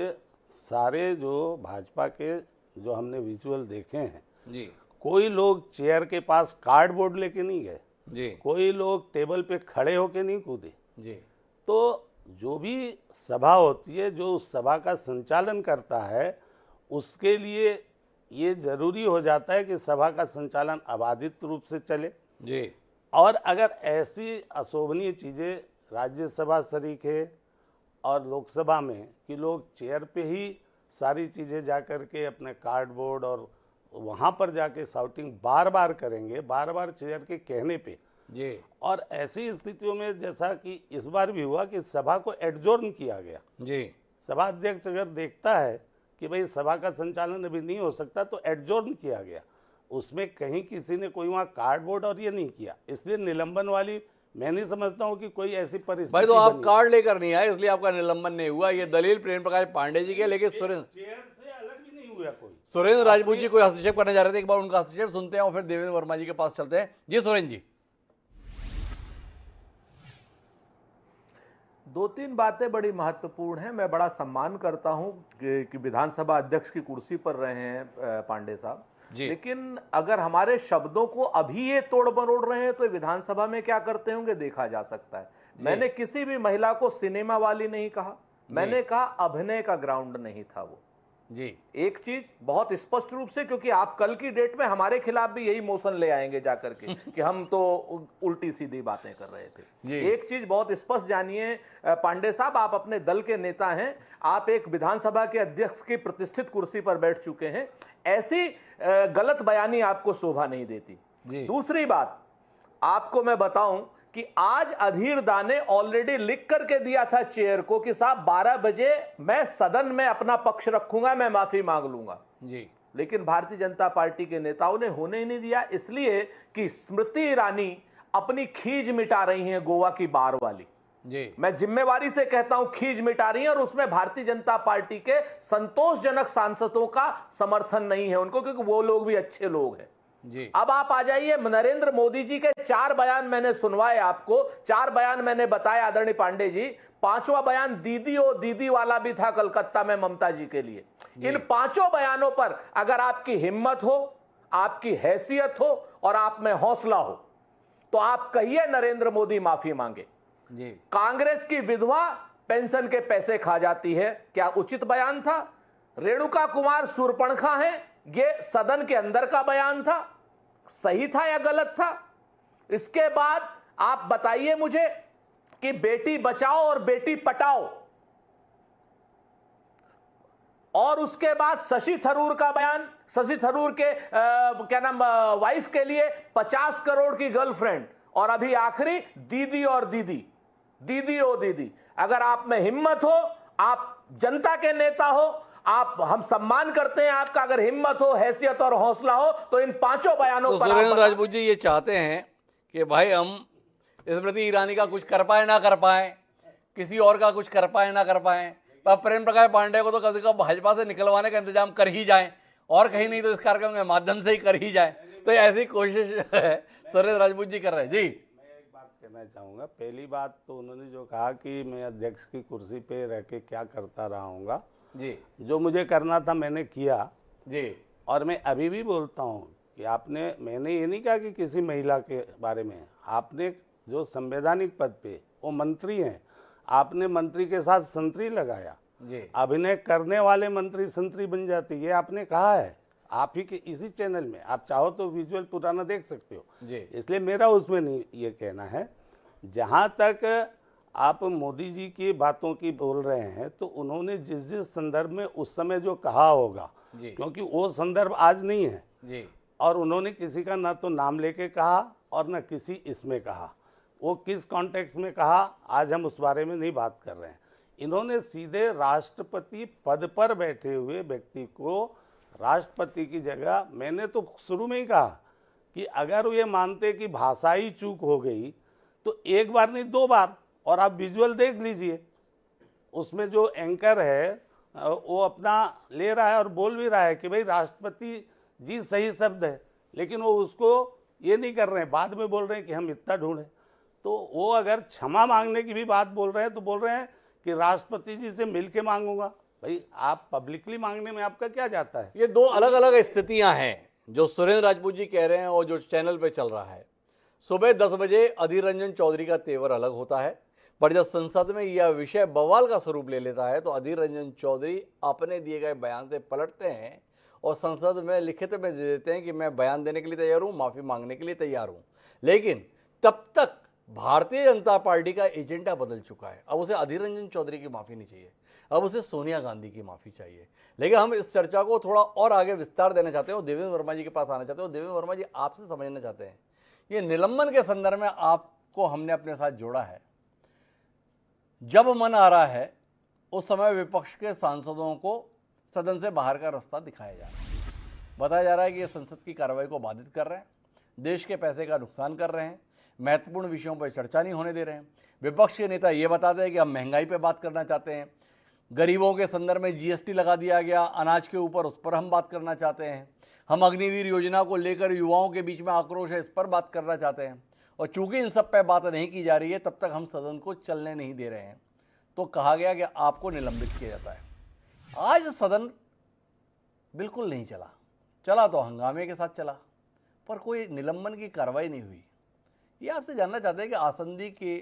सारे जो भाजपा के जो हमने विजुअल देखे हैं, जी कोई लोग चेयर के पास कार्डबोर्ड लेके नहीं गए, जी कोई लोग टेबल पे खड़े होके नहीं कूदे। जी तो जो भी सभा होती है, जो उस सभा का संचालन करता है, उसके लिए ये जरूरी हो जाता है कि सभा का संचालन अबाधित रूप से चले। जी और अगर ऐसी अशोभनीय चीज़ें राज्यसभा शरीके और लोकसभा में कि लोग चेयर पे ही सारी चीज़ें जा कर के अपने कार्डबोर्ड और वहाँ पर जाके शाउटिंग बार बार करेंगे, बार बार चेयर के कहने पे, जी और ऐसी स्थितियों में जैसा कि इस बार भी हुआ कि सभा को एडजोर्न किया गया। जी सभा अध्यक्ष अगर देखता है कि भाई सभा का संचालन अभी नहीं हो सकता तो एडजोर्न किया गया, उसमें कहीं किसी ने कोई वहाँ कार्डबोर्ड और ये नहीं किया, इसलिए निलंबन वाली मैं नहीं समझता हूँ कि कोई ऐसी परिस्थिति भाई, तो आप बनी। कार्ड लेकर नहीं आए इसलिए आपका निलंबन नहीं हुआ। ये दलील प्रेम प्रकाश पांडे जी के, लेकिन चेयर से अलग भी नहीं हुआ कोई। सुरेंद्र राजपूत जी कोई हस्तक्षेप करने जा रहे थे, एक बार उनका हस्तक्षेप सुनते हैं और फिर देवेंद्र वर्मा जी के पास चलते हैं। जी सुरेंद्र जी। दो तीन बातें बड़ी महत्वपूर्ण हैं। मैं बड़ा सम्मान करता हूं कि विधानसभा अध्यक्ष की कुर्सी पर रहे हैं पांडे साहब, लेकिन अगर हमारे शब्दों को अभी ये तोड़ मरोड़ रहे हैं तो विधानसभा में क्या करते होंगे देखा जा सकता है। मैंने किसी भी महिला को सिनेमा वाली नहीं कहा, मैंने कहा अभिनय का ग्राउंड नहीं था वो। जी एक चीज बहुत स्पष्ट रूप से, क्योंकि आप कल की डेट में हमारे खिलाफ भी यही मोशन ले आएंगे जाकर के कि हम तो उल्टी सीधी बातें कर रहे थे। एक चीज बहुत स्पष्ट जानिए पांडे साहब, आप अपने दल के नेता हैं, आप एक विधानसभा के अध्यक्ष की प्रतिष्ठित कुर्सी पर बैठ चुके हैं, ऐसी गलत बयानी आपको शोभा नहीं देती। दूसरी बात आपको मैं बताऊं कि आज अधीर दा ने ऑलरेडी लिख करके दिया था चेयर को कि साहब 12 बजे मैं सदन में अपना पक्ष रखूंगा, मैं माफी मांग लूंगा जी। लेकिन भारतीय जनता पार्टी के नेताओं ने होने ही नहीं दिया, इसलिए कि स्मृति ईरानी अपनी खीज मिटा रही हैं गोवा की बार वाली जी। मैं जिम्मेवारी से कहता हूं खीज मिटा रही है, और उसमें भारतीय जनता पार्टी के संतोषजनक सांसदों का समर्थन नहीं है उनको, क्योंकि वो लोग भी अच्छे लोग हैं जी। अब आप आ जाइए, नरेंद्र मोदी जी के 4 बयान मैंने सुनवाए आपको, 4 बयान मैंने बताया आदरणीय पांडे जी। 5वां बयान दीदी और दीदी वाला भी था कलकत्ता में ममता जी के लिए। इन 5 बयानों पर अगर आपकी हिम्मत हो, आपकी हैसियत हो और आप में हौसला हो तो आप कहिए नरेंद्र मोदी माफी मांगे जी। कांग्रेस की विधवा पेंशन के पैसे खा जाती है, क्या उचित बयान था? रेणुका कुमार सूर्पणखा है, ये सदन के अंदर का बयान था, सही था या गलत था? इसके बाद आप बताइए मुझे कि बेटी बचाओ और बेटी पटाओ, और उसके बाद शशि थरूर का बयान, शशि थरूर के क्या नाम वाइफ के लिए 50 करोड़ की गर्लफ्रेंड, और अभी आखिरी दीदी और दीदी, दीदी और दीदी। अगर आप में हिम्मत हो, आप जनता के नेता हो, आप हम सम्मान करते हैं आपका, अगर हिम्मत हो, हैसियत और हौसला हो तो इन 5 बयानों तो पर सुरेंद्र राजपूत जी ये चाहते हैं कि भाई हम स्मृति ईरानी का कुछ कर पाए ना कर पाए, किसी और का कुछ कर पाए ना कर पाए, पर प्रेम प्रकाश पांडे को तो कम से कम भाजपा से निकलवाने का इंतजाम कर ही जाए, और कहीं नहीं तो इस कार्यक्रम के माध्यम से ही कर ही जाए। तो ऐसी कोशिश सुरेंद्र राजपूत जी कर रहे हैं जी। मैं एक बात कहना चाहूँगा। पहली बात तो उन्होंने जो कहा कि मैं अध्यक्ष की कुर्सी पे रह के क्या करता रहा जी, जो मुझे करना था मैंने किया जी। और मैं अभी भी बोलता हूँ कि मैंने ये नहीं कहा कि किसी महिला के बारे में, आपने जो संवैधानिक पद पे वो मंत्री हैं, आपने मंत्री के साथ संतरी लगाया जी। अभिनय करने वाले मंत्री संतरी बन जाते, ये आपने कहा है आप ही के इसी चैनल में, आप चाहो तो विजुअल पुराना देख सकते हो जी। इसलिए मेरा उसमें नहीं ये कहना है। जहाँ तक आप मोदी जी की बातों की बोल रहे हैं, तो उन्होंने जिस जिस संदर्भ में उस समय जो कहा होगा, क्योंकि वो संदर्भ आज नहीं है जी। और उन्होंने किसी का ना तो नाम लेके कहा और ना किसी इसमें कहा, वो किस कॉन्टेक्स्ट में कहा आज हम उस बारे में नहीं बात कर रहे हैं। इन्होंने सीधे राष्ट्रपति पद पर बैठे हुए व्यक्ति को राष्ट्रपति की जगह, मैंने तो शुरू में ही कहा कि अगर ये मानते कि भाषाई चूक हो गई तो एक बार नहीं 2 बार, और आप विजुअल देख लीजिए, उसमें जो एंकर है वो अपना ले रहा है और बोल भी रहा है कि भाई राष्ट्रपति जी सही शब्द है, लेकिन वो उसको ये नहीं कर रहे हैं, बाद में बोल रहे हैं कि हम इतना ढूंढें। तो वो अगर क्षमा मांगने की भी बात बोल रहे हैं तो बोल रहे हैं कि राष्ट्रपति जी से मिल के मांगूंगा। भाई आप पब्लिकली मांगने में आपका क्या जाता है? ये दो अलग अलग स्थितियां हैं जो सुरेंद्र राजपूत जी कह रहे हैं और जो चैनल पे चल रहा है। सुबह 10 बजे अधीर रंजन चौधरी का तेवर अलग होता है, पर जब संसद में यह विषय बवाल का स्वरूप ले लेता है तो अधीर रंजन चौधरी अपने दिए गए बयान से पलटते हैं और संसद में लिखित में दे देते हैं कि मैं बयान देने के लिए तैयार हूं, माफ़ी मांगने के लिए तैयार हूं। लेकिन तब तक भारतीय जनता पार्टी का एजेंडा बदल चुका है। अब उसे अधीर रंजन चौधरी की माफ़ी नहीं चाहिए, अब उसे सोनिया गांधी की माफ़ी चाहिए। लेकिन हम इस चर्चा को थोड़ा और आगे विस्तार देना चाहते हैं और देवेंद्र वर्मा जी के पास आना चाहते हैं। देवेंद्र वर्मा जी, आपसे समझना चाहते हैं, ये निलंबन के संदर्भ में आपको हमने अपने साथ जोड़ा है। जब मन आ रहा है उस समय विपक्ष के सांसदों को सदन से बाहर का रास्ता दिखाया जा रहा है, बताया जा रहा है कि ये संसद की कार्रवाई को बाधित कर रहे हैं, देश के पैसे का नुकसान कर रहे हैं, महत्वपूर्ण विषयों पर चर्चा नहीं होने दे रहे हैं। विपक्ष के नेता ये बताते हैं कि हम महंगाई पे बात करना चाहते हैं, गरीबों के संदर्भ में जीएसटी लगा दिया गया अनाज के ऊपर, उस पर हम बात करना चाहते हैं। हम अग्निवीर योजना को लेकर युवाओं के बीच में आक्रोश है, इस पर बात करना चाहते हैं। और चूंकि इन सब पर बात नहीं की जा रही है, तब तक हम सदन को चलने नहीं दे रहे हैं। तो कहा गया कि आपको निलंबित किया जाता है। आज सदन बिल्कुल नहीं चला, चला तो हंगामे के साथ चला, पर कोई निलंबन की कार्रवाई नहीं हुई। ये आपसे जानना चाहते हैं कि आसंदी के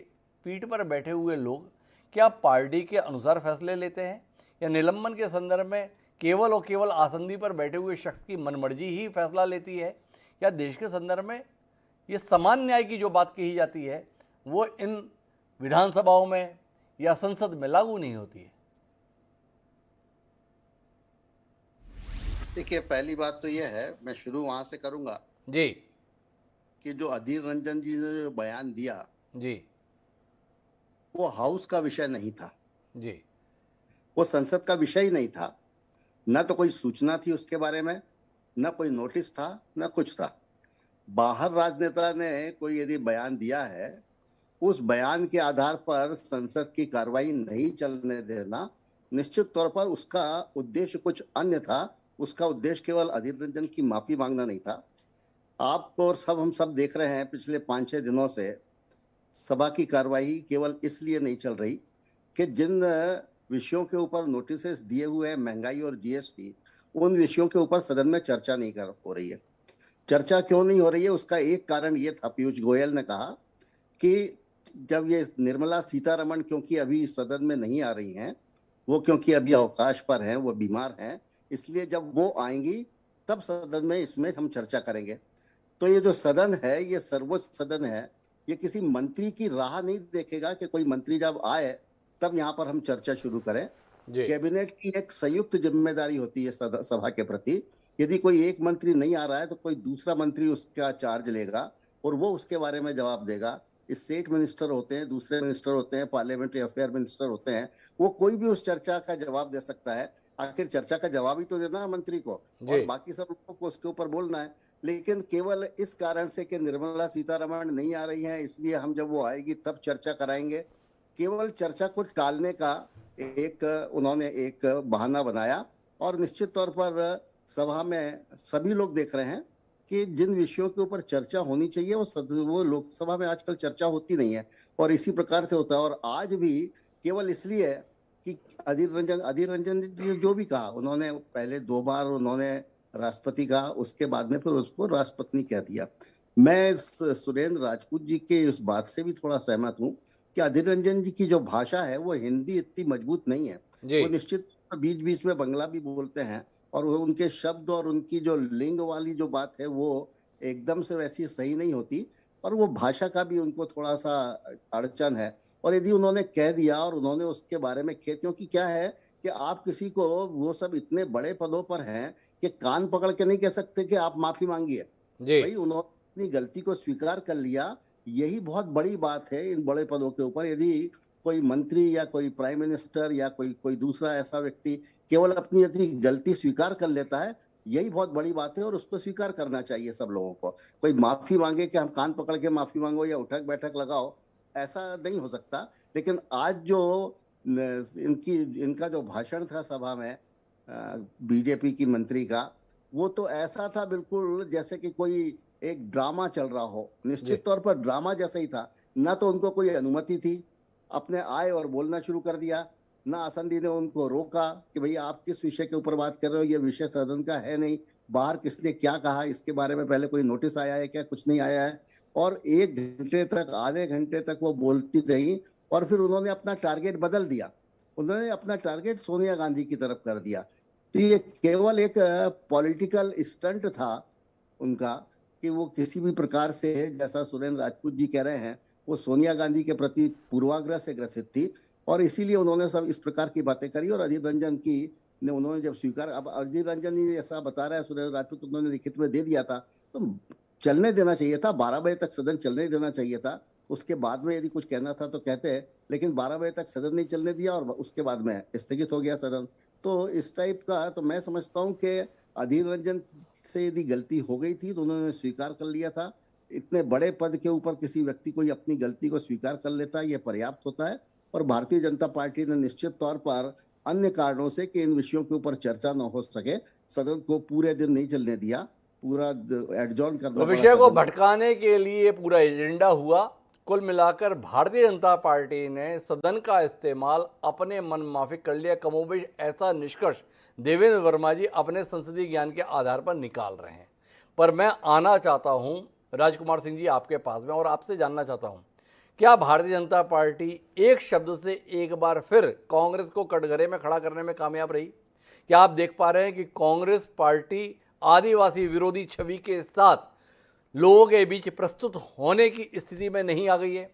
पीठ पर बैठे हुए लोग क्या पार्टी के अनुसार फैसले लेते हैं या निलंबन के संदर्भ में केवल और केवल आसंदी पर बैठे हुए शख्स की मनमर्जी ही फैसला लेती है, या देश के संदर्भ में ये समान न्याय की जो बात कही जाती है वो इन विधानसभाओं में या संसद में लागू नहीं होती है? देखिए, पहली बात तो यह है, मैं शुरू वहां से करूंगा जी कि जो अधीर रंजन जी ने जो बयान दिया जी वो हाउस का विषय नहीं था, जी वो संसद का विषय ही नहीं था। न तो कोई सूचना थी उसके बारे में, न कोई नोटिस था, न कुछ था। बाहर राजनेता ने कोई यदि बयान दिया है, उस बयान के आधार पर संसद की कार्रवाई नहीं चलने देना, निश्चित तौर पर उसका उद्देश्य कुछ अन्य था। उसका उद्देश्य केवल अधीर रंजन की माफी मांगना नहीं था। आप और हम सब देख रहे हैं, पिछले 5-6 दिनों से सभा की कार्रवाई केवल इसलिए नहीं चल रही कि जिन विषयों के ऊपर नोटिसेस दिए हुए हैं, महंगाई और जीएसटी, उन विषयों के ऊपर सदन में चर्चा नहीं हो रही है। चर्चा क्यों नहीं हो रही है, उसका एक कारण ये था, पीयूष गोयल ने कहा कि जब ये निर्मला सीतारमण क्योंकि अभी सदन में नहीं आ रही हैं, वो क्योंकि अभी अवकाश पर हैं, वो बीमार हैं, इसलिए जब वो आएंगी तब सदन में इसमें हम चर्चा करेंगे। तो ये जो सदन है, ये सर्वोच्च सदन है, ये किसी मंत्री की राह नहीं देखेगा कि कोई मंत्री जब आए तब यहाँ पर हम चर्चा शुरू करें। कैबिनेट की एक संयुक्त जिम्मेदारी होती है सभा के प्रति। यदि कोई एक मंत्री नहीं आ रहा है तो कोई दूसरा मंत्री उसका चार्ज लेगा और वो उसके बारे में जवाब देगा। स्टेट मिनिस्टर होते हैं, दूसरे मिनिस्टर होते हैं, पार्लियामेंट्री अफेयर मिनिस्टर होते हैं, वो कोई भी उस चर्चा का जवाब दे सकता है। आखिर चर्चा का जवाब ही तो देना है मंत्री को, और बाकी सब लोगों को उसके ऊपर बोलना है। लेकिन केवल इस कारण से कि निर्मला सीतारमण नहीं आ रही है, इसलिए हम जब वो आएगी तब चर्चा कराएंगे, केवल चर्चा को टालने का उन्होंने एक बहाना बनाया। और निश्चित तौर पर सभा में सभी लोग देख रहे हैं कि जिन विषयों के ऊपर चर्चा होनी चाहिए वो लोकसभा में आजकल चर्चा होती नहीं है, और इसी प्रकार से होता है। और आज भी केवल इसलिए कि अधीर रंजन जी जो भी कहा, उन्होंने पहले 2 बार उन्होंने राष्ट्रपति कहा, उसके बाद में फिर उसको राष्ट्रपति कह दिया। मैं सुरेंद्र राजपूत जी के इस बात से भी थोड़ा सहमत हूँ कि अधीर रंजन जी की जो भाषा है वो हिंदी इतनी मजबूत नहीं है। वो निश्चित बीच बीच में बंगला भी बोलते हैं, और वो उनके शब्द और उनकी जो लिंग वाली जो बात है वो एकदम से वैसी सही नहीं होती, और वो भाषा का भी उनको थोड़ा सा अड़चन है। और यदि उन्होंने कह दिया और उन्होंने उसके बारे में क्योंकि क्या है कि आप किसी को, वो सब इतने बड़े पदों पर हैं कि कान पकड़ के नहीं कह सकते कि आप माफी मांगिए। भाई उन्होंने अपनी गलती को स्वीकार कर लिया, यही बहुत बड़ी बात है इन बड़े पदों के ऊपर। यदि कोई मंत्री या कोई प्राइम मिनिस्टर या कोई दूसरा ऐसा व्यक्ति केवल अपनी यदि गलती स्वीकार कर लेता है यही बहुत बड़ी बात है और उसको स्वीकार करना चाहिए सब लोगों को। कोई माफी मांगे कि हम कान पकड़ के माफी मांगो या उठक बैठक लगाओ, ऐसा नहीं हो सकता। लेकिन आज जो इनका जो भाषण था सभा में बीजेपी की मंत्री का, वो तो ऐसा था बिल्कुल जैसे कि कोई एक ड्रामा चल रहा हो। निश्चित तौर पर ड्रामा जैसा ही था। ना तो उनको कोई अनुमति थी, अपने आए और बोलना शुरू कर दिया। ना आसंदी ने उनको रोका कि भैया आप किस विषय के ऊपर बात कर रहे हो, ये विषय सदन का है नहीं। बाहर किसने क्या कहा इसके बारे में पहले कोई नोटिस आया है क्या? कुछ नहीं आया है। और 1 घंटे तक, आधे घंटे तक वो बोलती रही और फिर उन्होंने अपना टारगेट बदल दिया। उन्होंने अपना टारगेट सोनिया गांधी की तरफ कर दिया। तो ये केवल एक पॉलिटिकल स्टंट था उनका कि वो किसी भी प्रकार से, जैसा सुरेंद्र राजपूत जी कह रहे हैं, वो सोनिया गांधी के प्रति पूर्वाग्रह से ग्रसित थी और इसीलिए उन्होंने सब इस प्रकार की बातें करी। और अधीर रंजन की ने उन्होंने जब स्वीकार, अब अधीर रंजन ही ऐसा बता रहा है सुरेंद्र राजपूत, उन्होंने लिखित में दे दिया था, तो चलने देना चाहिए था। 12 बजे तक सदन चलने देना चाहिए था। उसके बाद में यदि कुछ कहना था तो कहते, लेकिन 12 बजे तक सदन नहीं चलने दिया और उसके बाद में स्थगित हो गया सदन। तो इस टाइप का तो मैं समझता हूँ कि अधीर रंजन से यदि गलती हो गई थी तो उन्होंने स्वीकार कर लिया था। इतने बड़े पद के ऊपर किसी व्यक्ति को अपनी गलती को स्वीकार कर लेता है, ये पर्याप्त होता है। और भारतीय जनता पार्टी ने निश्चित तौर पर अन्य कारणों से कि इन विषयों के ऊपर चर्चा न हो सके, सदन को पूरे दिन नहीं चलने दिया, पूरा एडजॉर्न करना तो विषय को भटकाने के लिए पूरा एजेंडा हुआ। कुल मिलाकर भारतीय जनता पार्टी ने सदन का इस्तेमाल अपने मन माफिक कर लिया। कमोबेश ऐसा निष्कर्ष देवेंद्र वर्मा जी अपने संसदीय ज्ञान के आधार पर निकाल रहे हैं। पर मैं आना चाहता हूं राजकुमार सिंह जी आपके पास में और आपसे जानना चाहता हूं, क्या भारतीय जनता पार्टी एक शब्द से एक बार फिर कांग्रेस को कटघरे में खड़ा करने में कामयाब रही? क्या आप देख पा रहे हैं कि कांग्रेस पार्टी आदिवासी विरोधी छवि के साथ लोगों के बीच प्रस्तुत होने की स्थिति में नहीं आ गई है?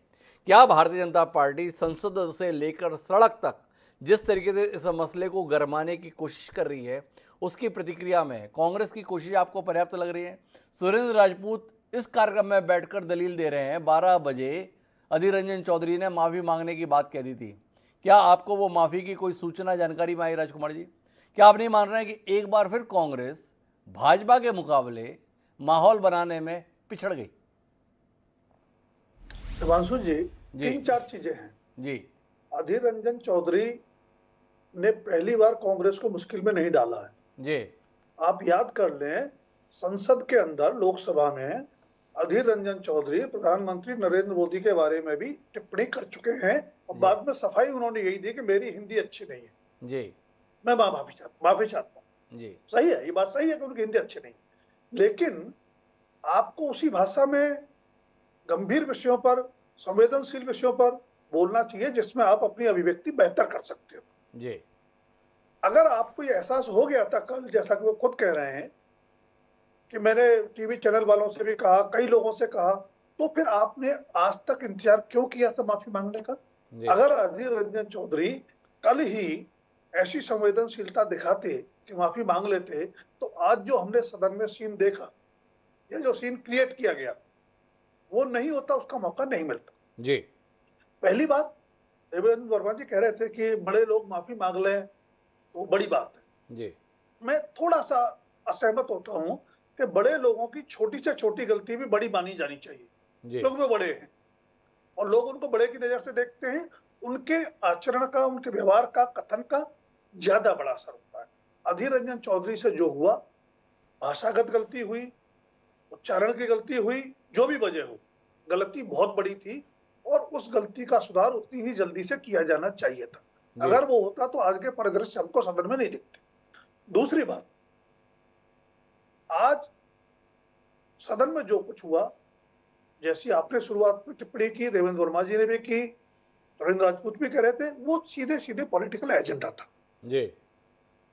क्या भारतीय जनता पार्टी संसद से लेकर सड़क तक जिस तरीके से इस मसले को गरमाने की कोशिश कर रही है, उसकी प्रतिक्रिया में कांग्रेस की कोशिश आपको पर्याप्त लग रही है? सुरेंद्र राजपूत इस कार्यक्रम में बैठकर दलील दे रहे हैं 12 बजे अधीर रंजन चौधरी ने माफ़ी मांगने की बात कह दी थी। क्या आपको वो माफ़ी की कोई सूचना जानकारी में आई राजकुमार जी? क्या आप नहीं मान रहे हैं कि एक बार फिर कांग्रेस भाजपा के मुकाबले माहौल बनाने में पिछड़ गई? शिवांशु जी, 3-4 चीजें हैं जी। अधीर रंजन चौधरी ने पहली बार कांग्रेस को मुश्किल में नहीं डाला है जी। आप याद कर लें, संसद के अंदर लोकसभा में अधीर रंजन चौधरी प्रधानमंत्री नरेंद्र मोदी के बारे में भी टिप्पणी कर चुके हैं और बाद में सफाई उन्होंने यही दी कि मेरी हिंदी अच्छी नहीं है जी, मैं माफी चाहता हूँ जी। सही है, ये बात सही है कि उनकी हिंदी अच्छी नहीं, लेकिन आपको उसी भाषा में गंभीर विषयों पर, संवेदनशील विषयों पर बोलना चाहिए जिसमें आप अपनी अभिव्यक्ति बेहतर कर सकते हो जी। अगर आपको ये एहसास हो गया था कल, जैसा कि वो खुद कह रहे हैं कि मैंने टीवी चैनल वालों से भी कहा, कई लोगों से कहा, तो फिर आपने आज तक इंतजार क्यों किया था माफी मांगने का? अगर अधीर रंजन चौधरी कल ही ऐसी संवेदनशीलता दिखाते कि माफी मांग लेते, तो आज जो हमने सदन में सीन देखा, या जो सीन क्रिएट किया गया, वो नहीं होता, उसका मौका नहीं मिलता जी। पहली बात, देवेंद्र वर्मा जी कह रहे थे कि बड़े लोग माफी मांग लें तो बड़ी बात है जी। मैं थोड़ा सा असहमत होता हूं कि बड़े लोगों की छोटी से छोटी गलती भी बड़ी मानी जानी चाहिए क्योंकि वो बड़े हैं और लोग उनको बड़े की नजर से देखते हैं। उनके आचरण का, उनके व्यवहार का, कथन का ज्यादा बड़ा असर होता है। अधीर रंजन चौधरी से जो हुआ, भाषागत गलती हुई, उच्चारण की गलती हुई, जो भी वजह हो, गलती बहुत बड़ी थी और उस गलती का सुधार उतनी ही जल्दी से किया जाना चाहिए था। अगर वो होता तो आज के परिदृश्य हमको सदन में नहीं दिखते। दूसरी बात, आज सदन में जो कुछ हुआ, जैसी आपने शुरुआत में टिप्पणी की, देवेंद्र वर्मा जी ने भी की, सुरेंद्र राजपूत भी कह रहे थे, वो सीधे सीधे पॉलिटिकल एजेंडा था जी।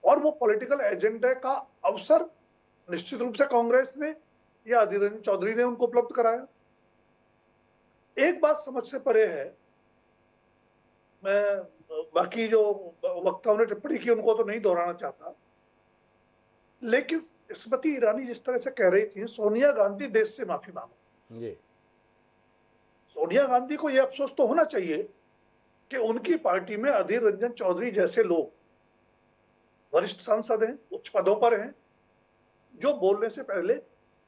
और वो पॉलिटिकल एजेंडा का अवसर निश्चित रूप से कांग्रेस ने या अधीर रंजन चौधरी ने उनको उपलब्ध कराया। एक बात समझ से परे है, मैं बाकी जो वक्ताओं ने टिप्पणी की उनको तो नहीं दोहराना चाहता, लेकिन स्मृति ईरानी जिस तरह से कह रही थी सोनिया गांधी देश से माफी मांगो, जी। सोनिया गांधी को यह अफसोस तो होना चाहिए कि उनकी पार्टी में अधीर रंजन चौधरी जैसे लोग वरिष्ठ सांसद हैं, उच्च पदों पर हैं जो बोलने से पहले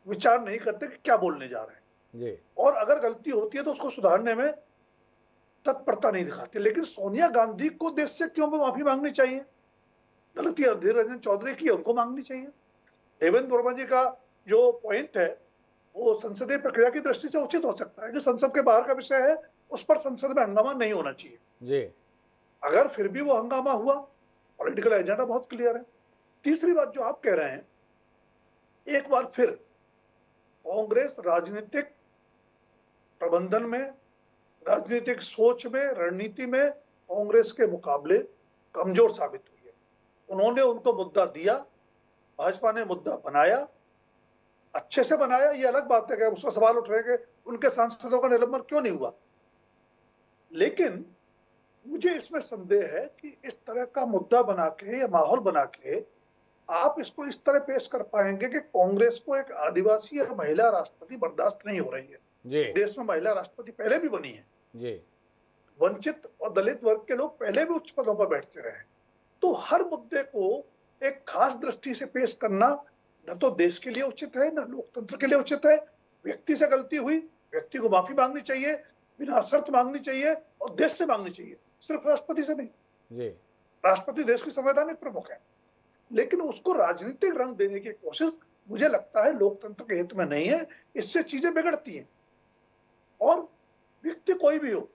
विचार नहीं करते कि क्या बोलने जा रहे हैं जी। और अगर गलती होती है तो उसको सुधारने में तत्परता नहीं दिखाते। लेकिन सोनिया गांधी को देश से क्यों माफी मांगनी चाहिए? गलती अधीर रंजन चौधरी की, उनको मांगनी चाहिए। देवेंद्र वर्मा जी का जो पॉइंट है वो संसदीय प्रक्रिया की दृष्टि से उचित हो सकता है कि संसद के बाहर का विषय है, उस पर संसद में हंगामा नहीं होना चाहिए जी। अगर फिर भी वो हंगामा हुआ, पॉलिटिकल एजेंडा बहुत क्लियर है। तीसरी बात जो आप कह रहे हैं, एक बार फिर कांग्रेस राजनीतिक प्रबंधन में, राजनीतिक सोच में, रणनीति में कांग्रेस के मुकाबले कमजोर साबित हुई है। उन्होंने उनको मुद्दा दिया, भाजपा ने मुद्दा बनाया, अच्छे से बनाया, ये अलग बात है कि उसका सवाल उठ रहे हैं कि उनके सांसदों का निलंबन क्यों नहीं हुआ। लेकिन मुझे इसमें संदेह है कि इस तरह का मुद्दा बना के या माहौल बना के आप इसको इस तरह पेश कर पाएंगे कि कांग्रेस को एक आदिवासी या महिला राष्ट्रपति बर्दाश्त नहीं हो रही है जी। देश में महिला राष्ट्रपति पहले भी बनी है जी। वंचित और दलित वर्ग के लोग पहले भी उच्च पदों पर बैठते रहे। तो हर मुद्दे को एक खास दृष्टि से पेश करना न तो देश के लिए उचित है, न लोकतंत्र के लिए उचित है। व्यक्ति से गलती हुई, व्यक्ति को माफी मांगनी चाहिए, बिना शर्त मांगनी चाहिए और देश से मांगनी चाहिए, सिर्फ राष्ट्रपति से नहीं जी। राष्ट्रपति देश की संवैधानिक प्रमुख है, लेकिन उसको राजनीतिक रंग देने की कोशिश मुझे लगता है लोकतंत्र के हित में नहीं है। इससे चीजें बिगड़ती हैं और व्यक्ति कोई भी हो,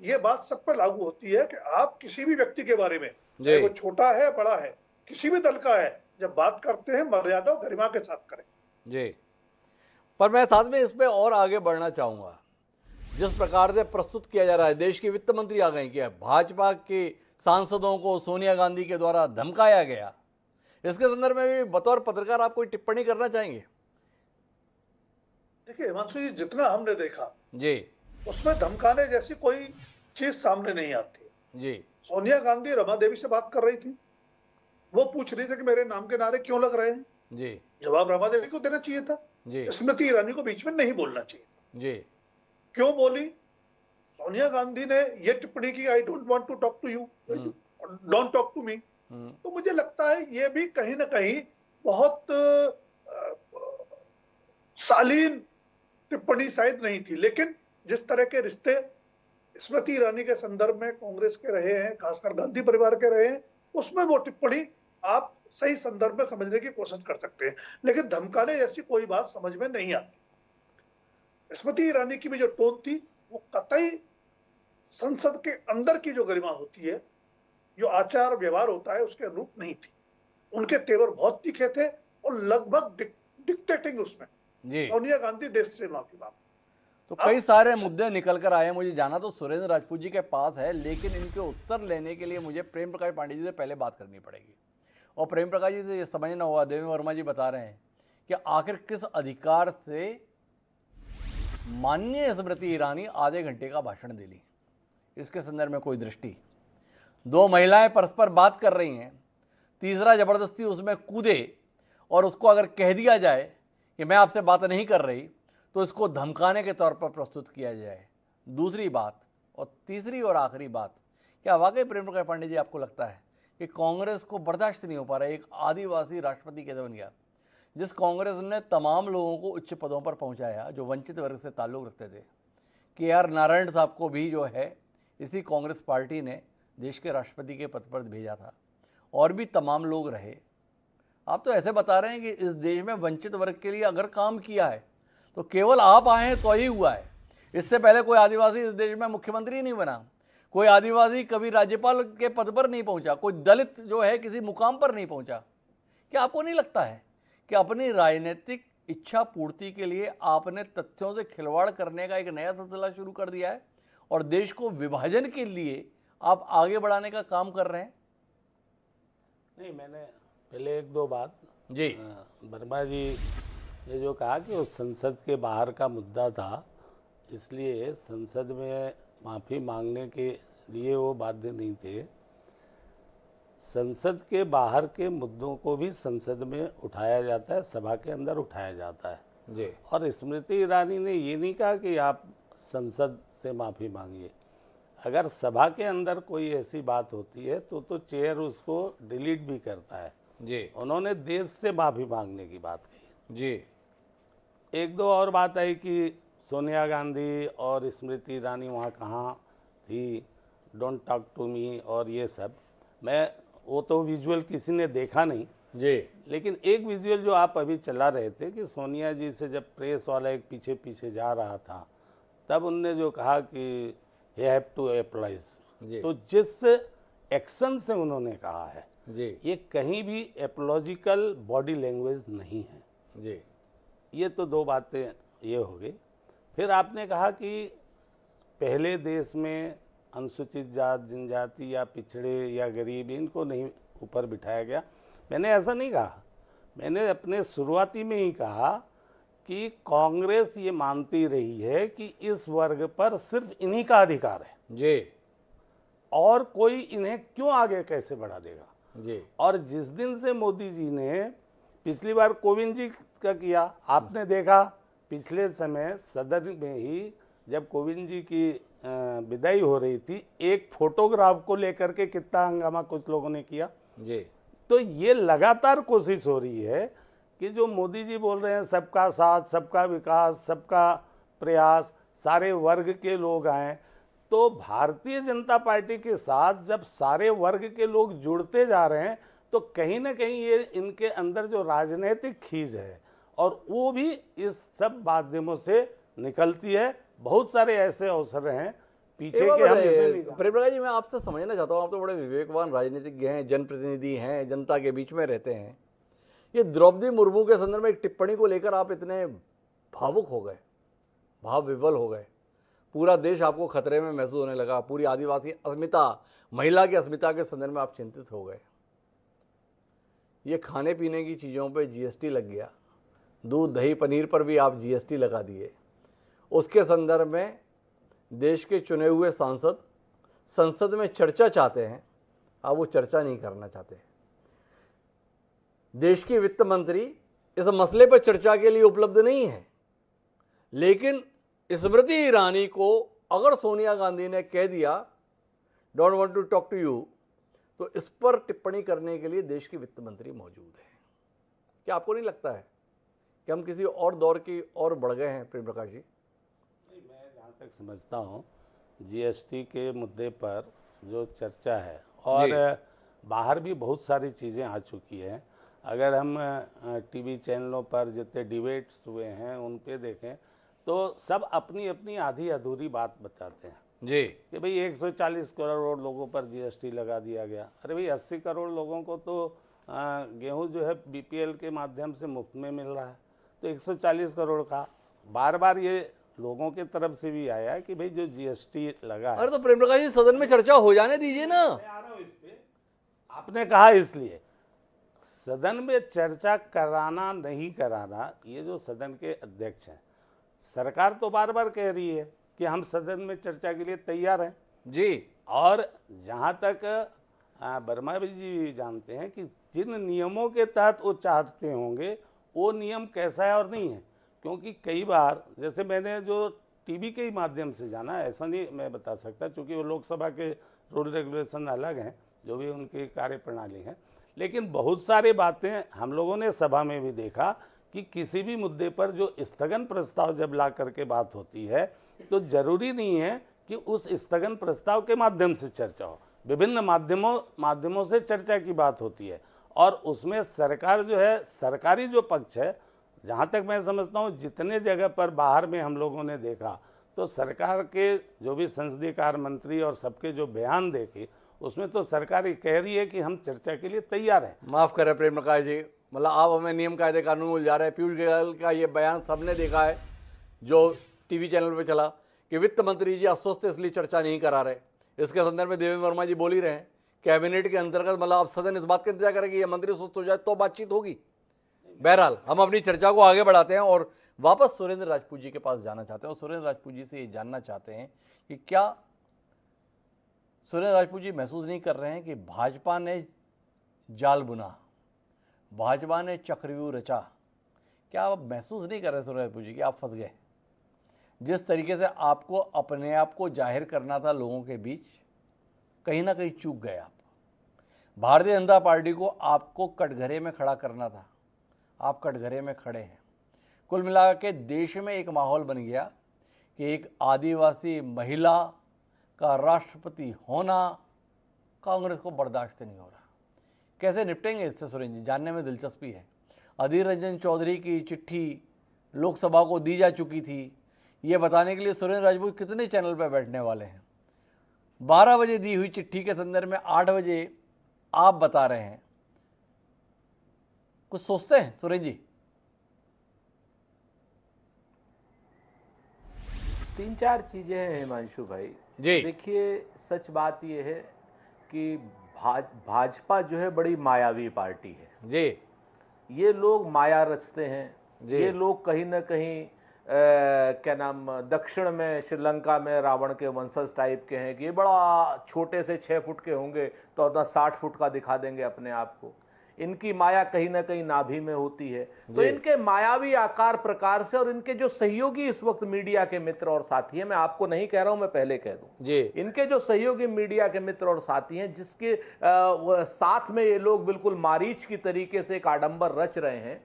यह बात सब पर लागू होती है कि आप किसी भी व्यक्ति के बारे में, चाहे वो छोटा है बड़ा है, किसी भी दल का है, जब बात करते हैं मर्यादा और गरिमा के साथ करें। जी। पर मैं साथ में इस पे और आगे बढ़ना चाहूंगा। जिस प्रकार से प्रस्तुत किया जा रहा है, देश के वित्त मंत्री आ गए कि भाजपा के सांसदों को सोनिया गांधी के द्वारा धमकाया गया, इसके संदर्भ में भी बतौर पत्रकार आप कोई टिप्पणी करना चाहेंगे? देखिए हिमांशु जी, जितना हमने देखा जी, उसमें धमकाने जैसी कोई चीज सामने नहीं आती जी। सोनिया गांधी रमा देवी से बात कर रही थी, वो पूछ रही थी कि मेरे नाम के नारे क्यों लग रहे हैं। जी। जवाब रमा देवी को देना चाहिए था, जी। स्मृति ईरानी को बीच में नहीं बोलना चाहिए। जी। क्यों बोली? सोनिया गांधी ने ये टिप्पणी की, I don't want to talk to you, don't talk to me. तो मुझे लगता है ये भी कहीं ना कहीं बहुत शालीन टिप्पणी शायद नहीं थी, लेकिन जिस तरह के रिश्ते स्मृति ईरानी के संदर्भ में कांग्रेस के रहे हैं, खासकर गांधी परिवार के रहे हैं, उसमें वो टिप्पणी आप सही संदर्भ में समझने की कोशिश कर सकते हैं, लेकिन धमकाने जैसी कोई बात समझ में नहीं आती। स्मृति ईरानी की भी जो टोन थी वो कतई संसद के अंदर की जो गरिमा होती है, जो आचार व्यवहार होता है, उसके अनुरूप नहीं थी। उनके तेवर बहुत तीखे थे और लगभग डिक्टेटिंग उसमें सोनिया गांधी देश से माफी मांग। तो कई सारे मुद्दे निकल कर आए। मुझे जाना तो सुरेंद्र राजपूत जी के पास है, लेकिन इनके उत्तर लेने के लिए मुझे प्रेम प्रकाश पांडे जी से पहले बात करनी पड़ेगी। और प्रेम प्रकाश जी से ये समझना होगा, देवेंद्र वर्मा जी बता रहे हैं कि आखिर किस अधिकार से माननीय स्मृति ईरानी आधे घंटे का भाषण दे ली, इसके संदर्भ में कोई दृष्टि? दो महिलाएं परस्पर बात कर रही हैं, तीसरा जबरदस्ती उसमें कूदे और उसको अगर कह दिया जाए कि मैं आपसे बात नहीं कर रही, तो इसको धमकाने के तौर पर प्रस्तुत किया जाए। दूसरी बात और तीसरी और आखिरी बात, क्या वाकई प्रेम प्रकाश पांडे जी आपको लगता है कि कांग्रेस को बर्दाश्त नहीं हो पा रहा है एक आदिवासी राष्ट्रपति कैसे बन गया, जिस कांग्रेस ने तमाम लोगों को उच्च पदों पर पहुंचाया जो वंचित वर्ग से ताल्लुक़ रखते थे? KR नारायण साहब को भी जो है इसी कांग्रेस पार्टी ने देश के राष्ट्रपति के पद पर भेजा था, और भी तमाम लोग रहे। आप तो ऐसे बता रहे हैं कि इस देश में वंचित वर्ग के लिए अगर काम किया है तो केवल आप आए हैं तो ही हुआ है। इससे पहले कोई आदिवासी इस देश में मुख्यमंत्री नहीं बना, कोई आदिवासी कभी राज्यपाल के पद पर नहीं पहुंचा, कोई दलित जो है किसी मुकाम पर नहीं पहुंचा। क्या आपको नहीं लगता है कि अपनी राजनीतिक इच्छा पूर्ति के लिए आपने तथ्यों से खिलवाड़ करने का एक नया सिलसिला शुरू कर दिया है और देश को विभाजन के लिए आप आगे बढ़ाने का काम कर रहे हैं? नहीं, मैंने पहले एक दो बात जी, वर्मा जी ने जो कहा कि वो संसद के बाहर का मुद्दा था, इसलिए संसद में माफ़ी मांगने के लिए वो बाध्य नहीं थे। संसद के बाहर के मुद्दों को भी संसद में उठाया जाता है, सभा के अंदर उठाया जाता है जी। और स्मृति ईरानी ने ये नहीं कहा कि आप संसद से माफ़ी मांगिए। अगर सभा के अंदर कोई ऐसी बात होती है तो चेयर उसको डिलीट भी करता है जी उन्होंने देश से माफी मांगने की बात कही। जी। एक दो और बात आई कि सोनिया गांधी और स्मृति ईरानी वहाँ कहाँ थी, डोंट टॉक टू मी और ये सब। मैं वो तो विजुअल किसी ने देखा नहीं जी। लेकिन एक विजुअल जो आप अभी चला रहे थे कि सोनिया जी से जब प्रेस वाला एक पीछे पीछे जा रहा था तब उनने जो कहा कि ही हैव टू अप्लाइज, तो जिस एक्शन से उन्होंने कहा है जी ये कहीं भी एपोलॉजिकल बॉडी लैंग्वेज नहीं है जी। ये तो दो बातें ये हो गई। फिर आपने कहा कि पहले देश में अनुसूचित जात जनजाति या पिछड़े या गरीब इनको नहीं ऊपर बिठाया गया। मैंने ऐसा नहीं कहा, मैंने अपने शुरुआती में ही कहा कि कांग्रेस ये मानती रही है कि इस वर्ग पर सिर्फ इन्हीं का अधिकार है जी और कोई इन्हें क्यों आगे कैसे बढ़ा देगा जी। और जिस दिन से मोदी जी ने पिछली बार कोविंद जी का किया, आपने देखा पिछले समय सदन में ही जब कोविंद जी की विदाई हो रही थी एक फोटोग्राफ को लेकर के कितना हंगामा कुछ लोगों ने किया जी। तो ये लगातार कोशिश हो रही है कि जो मोदी जी बोल रहे हैं सबका साथ सबका विकास सबका प्रयास, सारे वर्ग के लोग आए, तो भारतीय जनता पार्टी के साथ जब सारे वर्ग के लोग जुड़ते जा रहे हैं तो कहीं ना कहीं ये इनके अंदर जो राजनीतिक खींच है और वो भी इस सब माध्यमों से निकलती है। बहुत सारे ऐसे अवसर हैं पीछे के हम इसमें नहीं। प्रेम प्रकाश जी, मैं आपसे समझना चाहता हूँ, आप तो बड़े विवेकवान राजनीतिज्ञ हैं, जनप्रतिनिधि हैं, जनता के बीच में रहते हैं। ये द्रौपदी मुर्मू के संदर्भ में एक टिप्पणी को लेकर आप इतने भावुक हो गए, भाव विवल हो गए, पूरा देश आपको खतरे में महसूस होने लगा, पूरी आदिवासी अस्मिता, महिला की अस्मिता के संदर्भ में आप चिंतित हो गए। ये खाने पीने की चीज़ों पे जीएसटी लग गया, दूध दही पनीर पर भी आप जीएसटी लगा दिए। उसके संदर्भ में देश के चुने हुए सांसद संसद में चर्चा चाहते हैं, आप वो चर्चा नहीं करना चाहते। देश की वित्त मंत्री इस मसले पर चर्चा के लिए उपलब्ध नहीं है, लेकिन स्मृति ईरानी को अगर सोनिया गांधी ने कह दिया don't want to talk to you, तो इस पर टिप्पणी करने के लिए देश की वित्त मंत्री मौजूद है। क्या आपको नहीं लगता है कि हम किसी और दौर की ओर बढ़ गए हैं प्रेम प्रकाश जी? मैं जहाँ तक समझता हूँ जीएसटी के मुद्दे पर जो चर्चा है और बाहर भी बहुत सारी चीज़ें आ चुकी हैं। अगर हम टीवी चैनलों पर जितने डिबेट्स हुए हैं उन पे देखें तो सब अपनी अपनी आधी अधूरी बात बताते हैं जी कि भाई 140 करोड़ लोगों पर जीएसटी लगा दिया गया। अरे भाई 80 करोड़ लोगों को तो गेहूं जो है बीपीएल के माध्यम से मुफ्त में मिल रहा है, तो 140 करोड़ का बार बार ये लोगों के तरफ से भी आया है कि भाई जो जीएसटी लगा है। अरे तो प्रेम प्रकाश जी सदन में चर्चा हो जाने दीजिए ना। मैं आ रहा हूं इस पे, आपने कहा इसलिए सदन में चर्चा कराना नहीं कराना, ये जो सदन के अध्यक्ष हैं, सरकार तो बार बार कह रही है कि हम सदन में चर्चा के लिए तैयार हैं जी। और जहाँ तक वर्मा जी जानते हैं कि जिन नियमों के तहत वो चाहते होंगे वो नियम कैसा है और नहीं है। क्योंकि कई बार जैसे मैंने जो टीवी के ही माध्यम से जाना, ऐसा नहीं मैं बता सकता क्योंकि वो लोकसभा के रूल रेगुलेशन अलग हैं, जो भी उनकी कार्यप्रणाली है, लेकिन बहुत सारी बातें हम लोगों ने सभा में भी देखा कि किसी भी मुद्दे पर जो स्थगन प्रस्ताव जब ला करके बात होती है तो जरूरी नहीं है कि उस स्थगन प्रस्ताव के माध्यम से चर्चा हो, विभिन्न माध्यमों से चर्चा की बात होती है और उसमें सरकार जो है, सरकारी जो पक्ष है, जहाँ तक मैं समझता हूँ जितने जगह पर बाहर में हम लोगों ने देखा तो सरकार के जो भी संसदीय कार्य मंत्री और सबके जो बयान देखे उसमें तो सरकार ये कह रही है कि हम चर्चा के लिए तैयार हैं। माफ़ करें प्रेम प्रकाश जी, मतलब आप हमें नियम कायदे कानून भूल जा रहे हैं। पीयूष गोयल का ये बयान सबने देखा है जो टीवी चैनल पे चला कि वित्त मंत्री जी अस्वस्थ इसलिए चर्चा नहीं करा रहे। इसके संदर्भ में देवेंद्र वर्मा जी बोल ही रहे हैं कैबिनेट के अंतर्गत, मतलब आप सदन इस बात का इंतजार करें कि ये मंत्री स्वस्थ हो जाए तो बातचीत होगी। बहरहाल हम अपनी चर्चा को आगे बढ़ाते हैं और वापस सुरेंद्र राजपूत जी के पास जाना चाहते हैं और सुरेंद्र राजपूत जी से ये जानना चाहते हैं कि क्या सुरेंद्र राजपूत जी महसूस नहीं कर रहे हैं कि भाजपा ने जाल बुना, भाजपा ने चक्रव्यूह रचा? क्या आप महसूस नहीं कर रहे सुरेंद्र राजपूत जी कि आप फंस गए? जिस तरीके से आपको अपने आप को जाहिर करना था लोगों के बीच, कहीं ना कहीं चूक गए आप। भारतीय जनता पार्टी को आपको कटघरे में खड़ा करना था, आप कटघरे में खड़े हैं। कुल मिला के देश में एक माहौल बन गया कि एक आदिवासी महिला का राष्ट्रपति होना कांग्रेस को बर्दाश्त नहीं हो रहा। कैसे निपटेंगे इससे सुरेंद्र जी, जानने में दिलचस्पी है। अधीर रंजन चौधरी की चिट्ठी लोकसभा को दी जा चुकी थी, ये बताने के लिए सुरेंद्र राजपूत कितने चैनल पर बैठने वाले हैं। 12 बजे दी हुई चिट्ठी के संदर्भ में 8 बजे आप बता रहे हैं, कुछ सोचते हैं सुरेंद्र जी? 3-4 चीजें हैं हिमांशु भाई जी। देखिए, सच बात यह है कि भाजपा जो है बड़ी मायावी पार्टी है जी। ये लोग माया रचते हैं जी। ये लोग कहीं ना कहीं क्या नाम दक्षिण में श्रीलंका में रावण के वंशज टाइप के हैं कि ये बड़ा छोटे से 6 फुट के होंगे तो अपना 60 फुट का दिखा देंगे अपने आप को। इनकी माया कहीं ना कहीं नाभि में होती है। तो इनके मायावी आकार प्रकार से और इनके जो सहयोगी इस वक्त मीडिया के मित्र और साथी हैं, मैं आपको नहीं कह रहा हूं, मैं पहले कह दूं जी, इनके जो सहयोगी मीडिया के मित्र और साथी हैं जिसके साथ में ये लोग बिल्कुल मारीच की तरीके से एक आडंबर रच रहे हैं,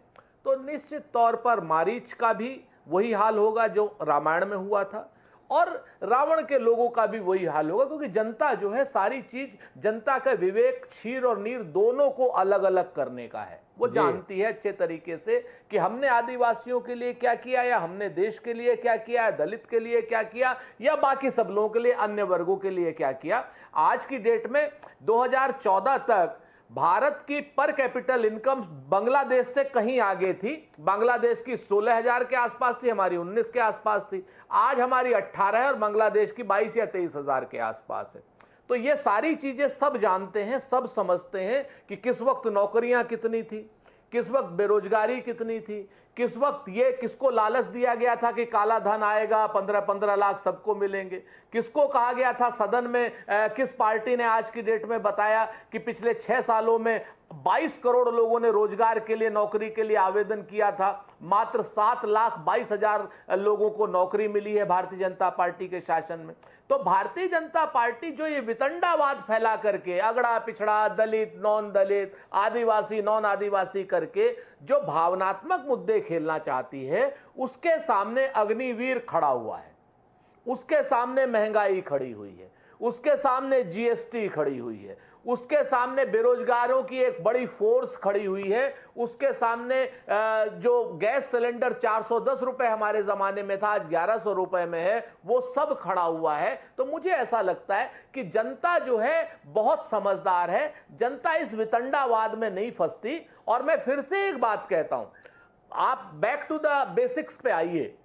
तो निश्चित तौर पर मारीच का भी वही हाल होगा जो रामायण में हुआ था और रावण के लोगों का भी वही हाल होगा, क्योंकि जनता जो है सारी चीज, जनता का विवेक क्षीर और नीर दोनों को अलग अलग करने का है। वो जानती है अच्छे तरीके से कि हमने आदिवासियों के लिए क्या किया या हमने देश के लिए क्या किया या दलित के लिए क्या किया या बाकी सब लोगों के लिए, अन्य वर्गों के लिए क्या किया। आज की डेट में 2014 तक भारत की पर कैपिटल इनकम बांग्लादेश से कहीं आगे थी। बांग्लादेश की 16,000 के आसपास थी, हमारी 19 के आसपास थी। आज हमारी 18 है और बांग्लादेश की 22 या 23,000 के आसपास है। तो ये सारी चीजें सब जानते हैं, सब समझते हैं कि किस वक्त नौकरियां कितनी थी, किस वक्त बेरोजगारी कितनी थी, किस वक्त ये किसको लालच दिया गया था कि काला धन आएगा, 15-15 लाख सबको मिलेंगे। किसको कहा गया था सदन में, किस पार्टी ने आज की डेट में बताया कि पिछले 6 सालों में 22 करोड़ लोगों ने रोजगार के लिए, नौकरी के लिए आवेदन किया था, मात्र 7,22,000 लोगों को नौकरी मिली है भारतीय जनता पार्टी के शासन में। तो भारतीय जनता पार्टी जो ये वितंडावाद फैला करके अगड़ा पिछड़ा, दलित नॉन दलित, आदिवासी नॉन आदिवासी करके जो भावनात्मक मुद्दे खेलना चाहती है, उसके सामने अग्निवीर खड़ा हुआ है, उसके सामने महंगाई खड़ी हुई है, उसके सामने जीएसटी खड़ी हुई है, उसके सामने बेरोजगारों की एक बड़ी फोर्स खड़ी हुई है, उसके सामने जो गैस सिलेंडर 410 रुपए हमारे जमाने में था, आज 1100 रुपए में है, वो सब खड़ा हुआ है। तो मुझे ऐसा लगता है कि जनता जो है बहुत समझदार है, जनता इस वितंडावाद में नहीं फंसती। और मैं फिर से एक बात कहता हूं, आप बैक टू द बेसिक्स पे आइए।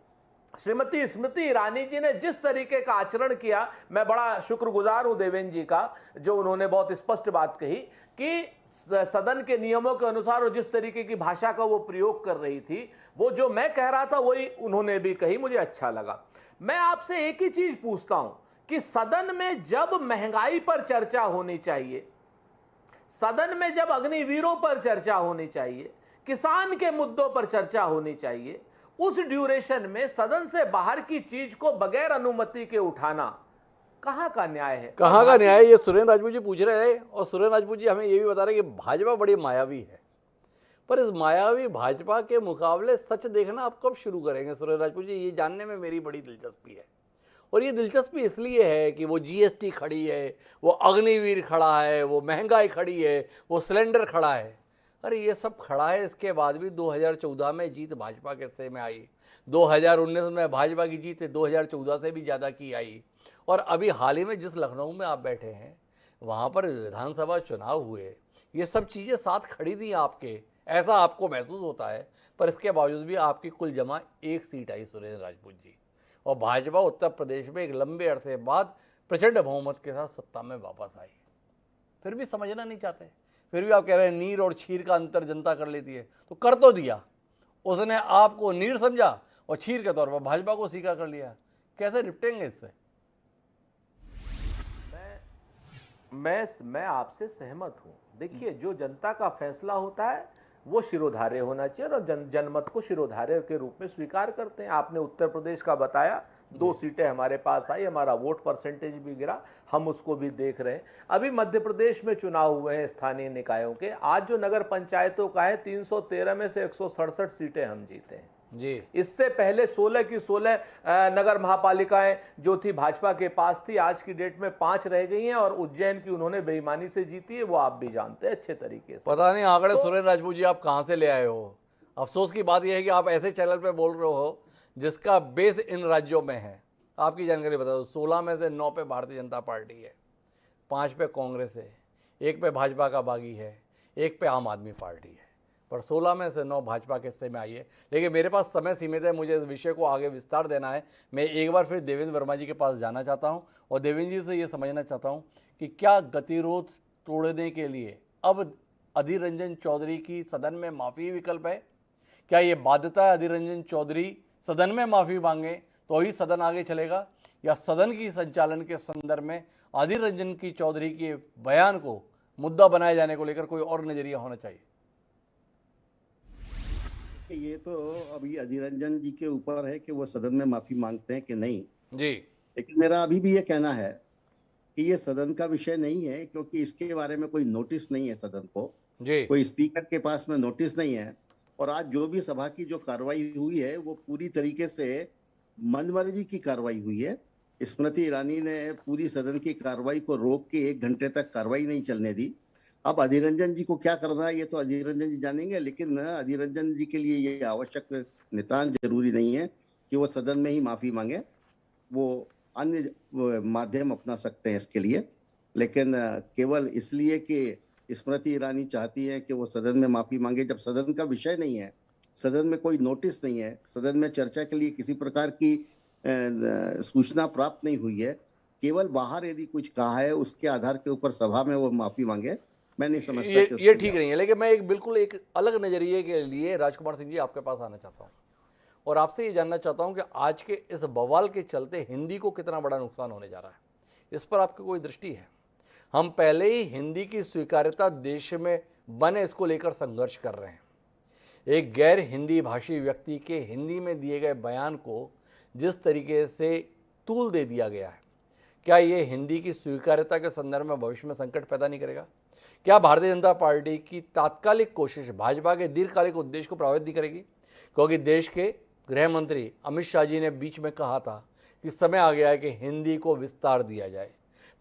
श्रीमती स्मृति ईरानी जी ने जिस तरीके का आचरण किया, मैं बड़ा शुक्रगुजार हूं देवेंद्र जी का, जो उन्होंने बहुत स्पष्ट बात कही कि सदन के नियमों के अनुसार और जिस तरीके की भाषा का वो प्रयोग कर रही थी, वो जो मैं कह रहा था वही उन्होंने भी कही, मुझे अच्छा लगा। मैं आपसे एक ही चीज पूछता हूं कि सदन में जब महंगाई पर चर्चा होनी चाहिए, सदन में जब अग्निवीरों पर चर्चा होनी चाहिए, किसान के मुद्दों पर चर्चा होनी चाहिए, उस ड्यूरेशन में सदन से बाहर की चीज को बगैर अनुमति के उठाना कहां का न्याय है? कहां का न्याय है, ये सुरेंद्र राजपूत जी पूछ रहे हैं। और सुरेंद्र राजपूत जी हमें ये भी बता रहे हैं कि भाजपा बड़ी मायावी है, पर इस मायावी भाजपा के मुकाबले सच देखना आप कब शुरू करेंगे सुरेंद्र राजपूत जी? ये जानने में मेरी बड़ी दिलचस्पी है। और ये दिलचस्पी इसलिए है कि वो जीएसटी खड़ी है, वो अग्निवीर खड़ा है, वो महंगाई खड़ी है, वो सिलेंडर खड़ा है। अरे ये सब खड़ा है, इसके बाद भी 2014 में जीत भाजपा के हिस्से में आई, 2019 में भाजपा की जीत 2014 से भी ज़्यादा की आई। और अभी हाल ही में जिस लखनऊ में आप बैठे हैं, वहाँ पर विधानसभा चुनाव हुए, ये सब चीज़ें साथ खड़ी थी आपके, ऐसा आपको महसूस होता है। पर इसके बावजूद भी आपकी कुल जमा 1 सीट आई सुरेंद्र राजपूत जी, और भाजपा उत्तर प्रदेश में एक लंबे अरसे बाद प्रचंड बहुमत के साथ सत्ता में वापस आई। फिर भी समझना नहीं चाहते, फिर भी आप कह रहे हैं नीर और क्षीर का अंतर जनता कर लेती है। तो कर तो दिया, उसने आपको नीर समझा और क्षीर के तौर पर भाजपा को स्वीकार कर लिया। कैसे निपटेंगे इससे? मैं आपसे सहमत हूं। देखिए, जो जनता का फैसला होता है वो शिरोधार्य होना चाहिए और जनमत को शिरोधार्य के रूप में स्वीकार करते हैं। आपने उत्तर प्रदेश का बताया, 2 सीटें हमारे पास आई, हमारा वोट परसेंटेज भी गिरा, हम उसको भी देख रहे हैं। अभी मध्य प्रदेश में चुनाव हुए हैं स्थानीय निकायों के, आज जो नगर पंचायतों का है 313 में से 167 सीटें हम जीते हैं जी। इससे पहले 16 की 16 नगर महापालिकाएं जो थी भाजपा के पास थी, आज की डेट में 5 रह गई हैं और उज्जैन की उन्होंने बेईमानी से जीती है, वो आप भी जानते हैं अच्छे तरीके से। पता नहीं आंकड़े सुरेंद्र राजपूत जी आप कहां से ले आए हो। अफसोस की बात यह है कि आप ऐसे चैनल पे बोल रहे हो जिसका बेस इन राज्यों में है। आपकी जानकारी बता दो, 16 में से 9 पे भारतीय जनता पार्टी है, 5 पे कांग्रेस है, 1 पे भाजपा का बागी है, 1 पे आम आदमी पार्टी है, पर 16 में से 9 भाजपा के हिस्से में आई है। लेकिन मेरे पास समय सीमित है, मुझे इस विषय को आगे विस्तार देना है। मैं एक बार फिर देवेंद्र वर्मा जी के पास जाना चाहता हूं और देवेंद्र जी से ये समझना चाहता हूं कि क्या गतिरोध तोड़ने के लिए अब अधीर रंजन चौधरी की सदन में माफ़ी विकल्प है? क्या ये बाध्यता है अधीर रंजन चौधरी सदन में माफ़ी मांगे तो ही सदन आगे चलेगा, या सदन की संचालन के संदर्भ में अधीर रंजन की चौधरी के बयान को मुद्दा बनाए जाने को लेकर कोई और नजरिया होना चाहिए? ये तो अभी अधीर रंजन जी के ऊपर है कि वो सदन में माफी मांगते हैं कि नहीं जी। लेकिन मेरा अभी भी ये कहना है कि ये सदन का विषय नहीं है, क्योंकि इसके बारे में कोई नोटिस नहीं है सदन को जी। कोई स्पीकर के पास में नोटिस नहीं है। और आज जो भी सभा की जो कार्रवाई हुई है वो पूरी तरीके से मनमर्जी की कार्रवाई हुई है। स्मृति ईरानी ने पूरी सदन की कार्रवाई को रोक के 1 घंटे तक कार्रवाई नहीं चलने दी। अब अधीर रंजन जी को क्या करना है ये तो अधीर रंजन जी जानेंगे, लेकिन अधीर रंजन जी के लिए ये आवश्यक नितांत जरूरी नहीं है कि वो सदन में ही माफी मांगे, वो अन्य माध्यम अपना सकते हैं इसके लिए। लेकिन केवल इसलिए कि स्मृति ईरानी चाहती है कि वो सदन में माफी मांगे, जब सदन का विषय नहीं है, सदन में कोई नोटिस नहीं है, सदन में चर्चा के लिए किसी प्रकार की सूचना प्राप्त नहीं हुई है, केवल बाहर यदि कुछ कहा है उसके आधार के ऊपर सभा में वो माफी मांगे, मैं नहीं समझता ये ठीक नहीं है। लेकिन मैं बिल्कुल एक अलग नजरिए के लिए राजकुमार सिंह जी आपके पास आना चाहता हूँ और आपसे ये जानना चाहता हूँ कि आज के इस बवाल के चलते हिंदी को कितना बड़ा नुकसान होने जा रहा है, इस पर आपकी कोई दृष्टि है? हम पहले ही हिंदी की स्वीकार्यता देश में बने इसको लेकर संघर्ष कर रहे हैं। एक गैर हिंदी भाषी व्यक्ति के हिंदी में दिए गए बयान को जिस तरीके से तूल दे दिया गया है, क्या ये हिंदी की स्वीकार्यता के संदर्भ में भविष्य में संकट पैदा नहीं करेगा? क्या भारतीय जनता पार्टी की तात्कालिक कोशिश भाजपा के दीर्घकालिक उद्देश्य को प्रभावित नहीं करेगी? क्योंकि देश के गृह मंत्री अमित शाह जी ने बीच में कहा था कि समय आ गया है कि हिंदी को विस्तार दिया जाए।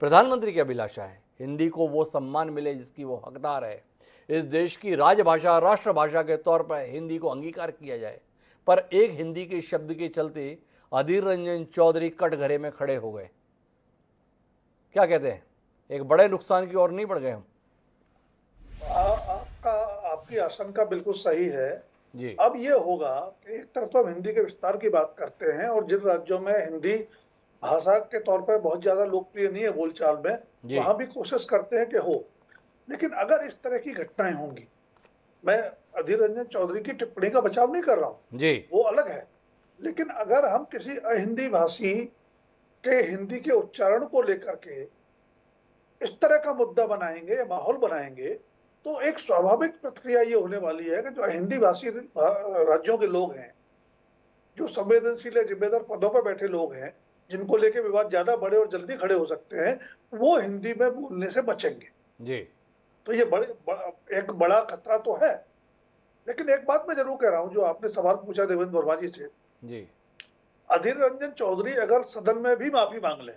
प्रधानमंत्री की अभिलाषा है हिंदी को वो सम्मान मिले जिसकी वो हकदार है। इस देश की राजभाषा, राष्ट्रभाषा के तौर पर हिंदी को अंगीकार किया जाए। पर एक हिंदी के शब्द के चलते अधीर रंजन चौधरी कटघरे में खड़े हो गए। क्या कहते हैं, एक बड़े नुकसान की ओर नहीं बढ़ गए हम? आपकी आशंका बिल्कुल सही है जी। अब ये होगा कि एक तरफ तो हम हिंदी के विस्तार की बात करते हैं और जिन राज्यों में हिंदी भाषा के तौर पर बहुत ज्यादा लोकप्रिय नहीं है बोलचाल में, वहां भी कोशिश करते हैं कि हो। लेकिन अगर इस तरह की घटनाएं होंगी, मैं अधीर रंजन चौधरी की टिप्पणी का बचाव नहीं कर रहा हूं जी, वो अलग है, लेकिन अगर हम किसी अहिंदी भाषी के हिंदी के उच्चारण को लेकर के इस तरह का मुद्दा बनाएंगे, माहौल बनाएंगे, तो एक स्वाभाविक प्रतिक्रिया ये होने वाली है कि जो हिंदी भाषी राज्यों के लोग हैं, जो संवेदनशील या जिम्मेदार पदों पर बैठे लोग हैं, जिनको लेके विवाद ज्यादा बड़े और जल्दी खड़े हो सकते हैं, वो हिंदी में बोलने से बचेंगे जी। तो ये एक बड़ा खतरा तो है। लेकिन एक बात मैं जरूर कह रहा हूं, जो आपने सवाल पूछा देवेंद्र वर्मा जी से, जी। अधीर रंजन चौधरी अगर सदन में भी माफी मांग ले,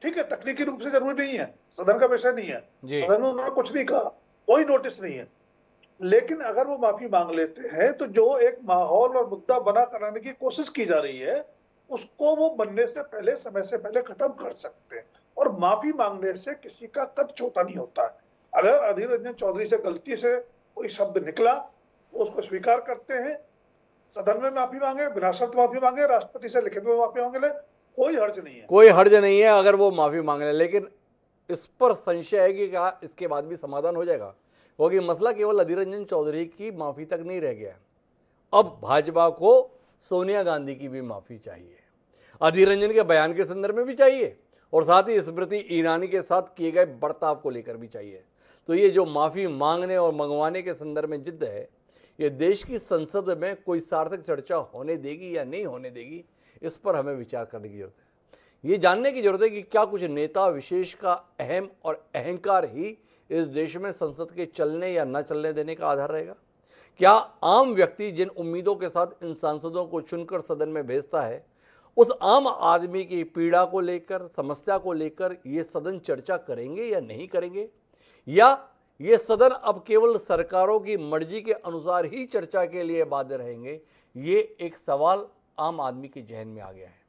ठीक है, तकनीकी रूप से जरूरी नहीं है, सदन का विषय नहीं है, सदन में उन्होंने कुछ नहीं कहा, कोई नोटिस नहीं है, लेकिन अगर वो माफी मांग लेते हैं तो जो एक माहौल और मुद्दा बना कराने की कोशिश की जा रही है उसको वो बनने से पहले, समय से पहले खत्म कर सकते हैं। और माफी मांगने से किसी का कद छोटा नहीं होता है। अगर अधीर रंजन चौधरी से गलती से कोई शब्द निकला, वो उसको स्वीकार करते हैं, सदन में माफी मांगे, बिना शर्त माफी मांगे, राष्ट्रपति से लिखित में माफी मांगे ले, कोई हर्ज नहीं है, कोई हर्ज नहीं है अगर वो माफी मांग ले। लेकिन इस पर संशय है कि क्या इसके बाद भी समाधान हो जाएगा, क्योंकि मसला केवल अधीर रंजन चौधरी की माफी तक नहीं रह गया। अब भाजपा को सोनिया गांधी की भी माफी चाहिए, अधीर रंजन के बयान के संदर्भ में भी चाहिए, और साथ ही स्मृति ईरानी के साथ किए गए बर्ताव को लेकर भी चाहिए। तो ये जो माफी मांगने और मंगवाने के संदर्भ में जिद्द है, ये देश की संसद में कोई सार्थक चर्चा होने देगी या नहीं होने देगी, इस पर हमें विचार करने की जरूरत है। ये जानने की जरूरत है कि क्या कुछ नेता विशेष का अहम और अहंकार ही इस देश में संसद के चलने या न चलने देने का आधार रहेगा? क्या आम व्यक्ति जिन उम्मीदों के साथ इन सांसदों को चुनकर सदन में भेजता है, उस आम आदमी की पीड़ा को लेकर, समस्या को लेकर ये सदन चर्चा करेंगे या नहीं करेंगे? या ये सदन अब केवल सरकारों की मर्जी के अनुसार ही चर्चा के लिए बाध्य रहेंगे? ये एक सवाल आम आदमी के जहन में आ गया है।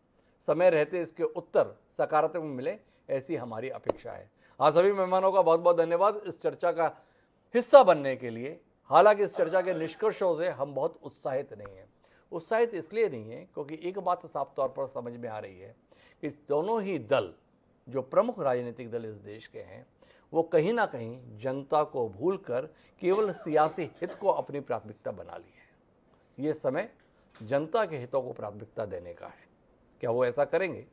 समय रहते इसके उत्तर सकारात्मक मिले, ऐसी हमारी अपेक्षा है। आप सभी मेहमानों का बहुत बहुत धन्यवाद इस चर्चा का हिस्सा बनने के लिए। हालांकि इस चर्चा के निष्कर्षों से हम बहुत उत्साहित नहीं हैं। उत्साहित इसलिए नहीं है क्योंकि एक बात साफ तौर पर समझ में आ रही है कि दोनों ही दल, जो प्रमुख राजनीतिक दल इस देश के हैं, वो कहीं ना कहीं जनता को भूलकर केवल सियासी हित को अपनी प्राथमिकता बना ली है। ये समय जनता के हितों को प्राथमिकता देने का है। क्या वो ऐसा करेंगे?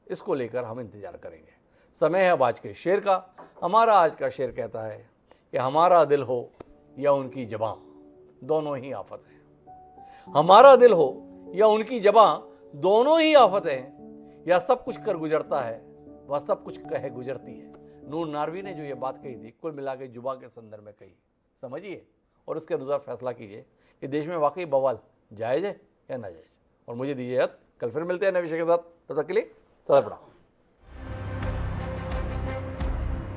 इसको लेकर हम इंतजार करेंगे। समय है अब आज के शेर का। हमारा आज का शेर कहता है कि हमारा दिल हो या उनकी ज़बां, दोनों ही आफत है। हमारा दिल हो या उनकी ज़बां, दोनों ही आफत हैं। या सब कुछ कर गुजरता है, वह सब कुछ कहे गुजरती है। नूर नारवी ने जो ये बात कही थी, कुल मिला के जुबा के संदर्भ में कही। समझिए और उसके अनुसार फैसला कीजिए कि देश में वाकई बवाल जायज़ है या नाजायज़। और मुझे दीजिए, कल फिर मिलते हैं नए विषय के साथ। तब तक के लिए सदा प्रणाम।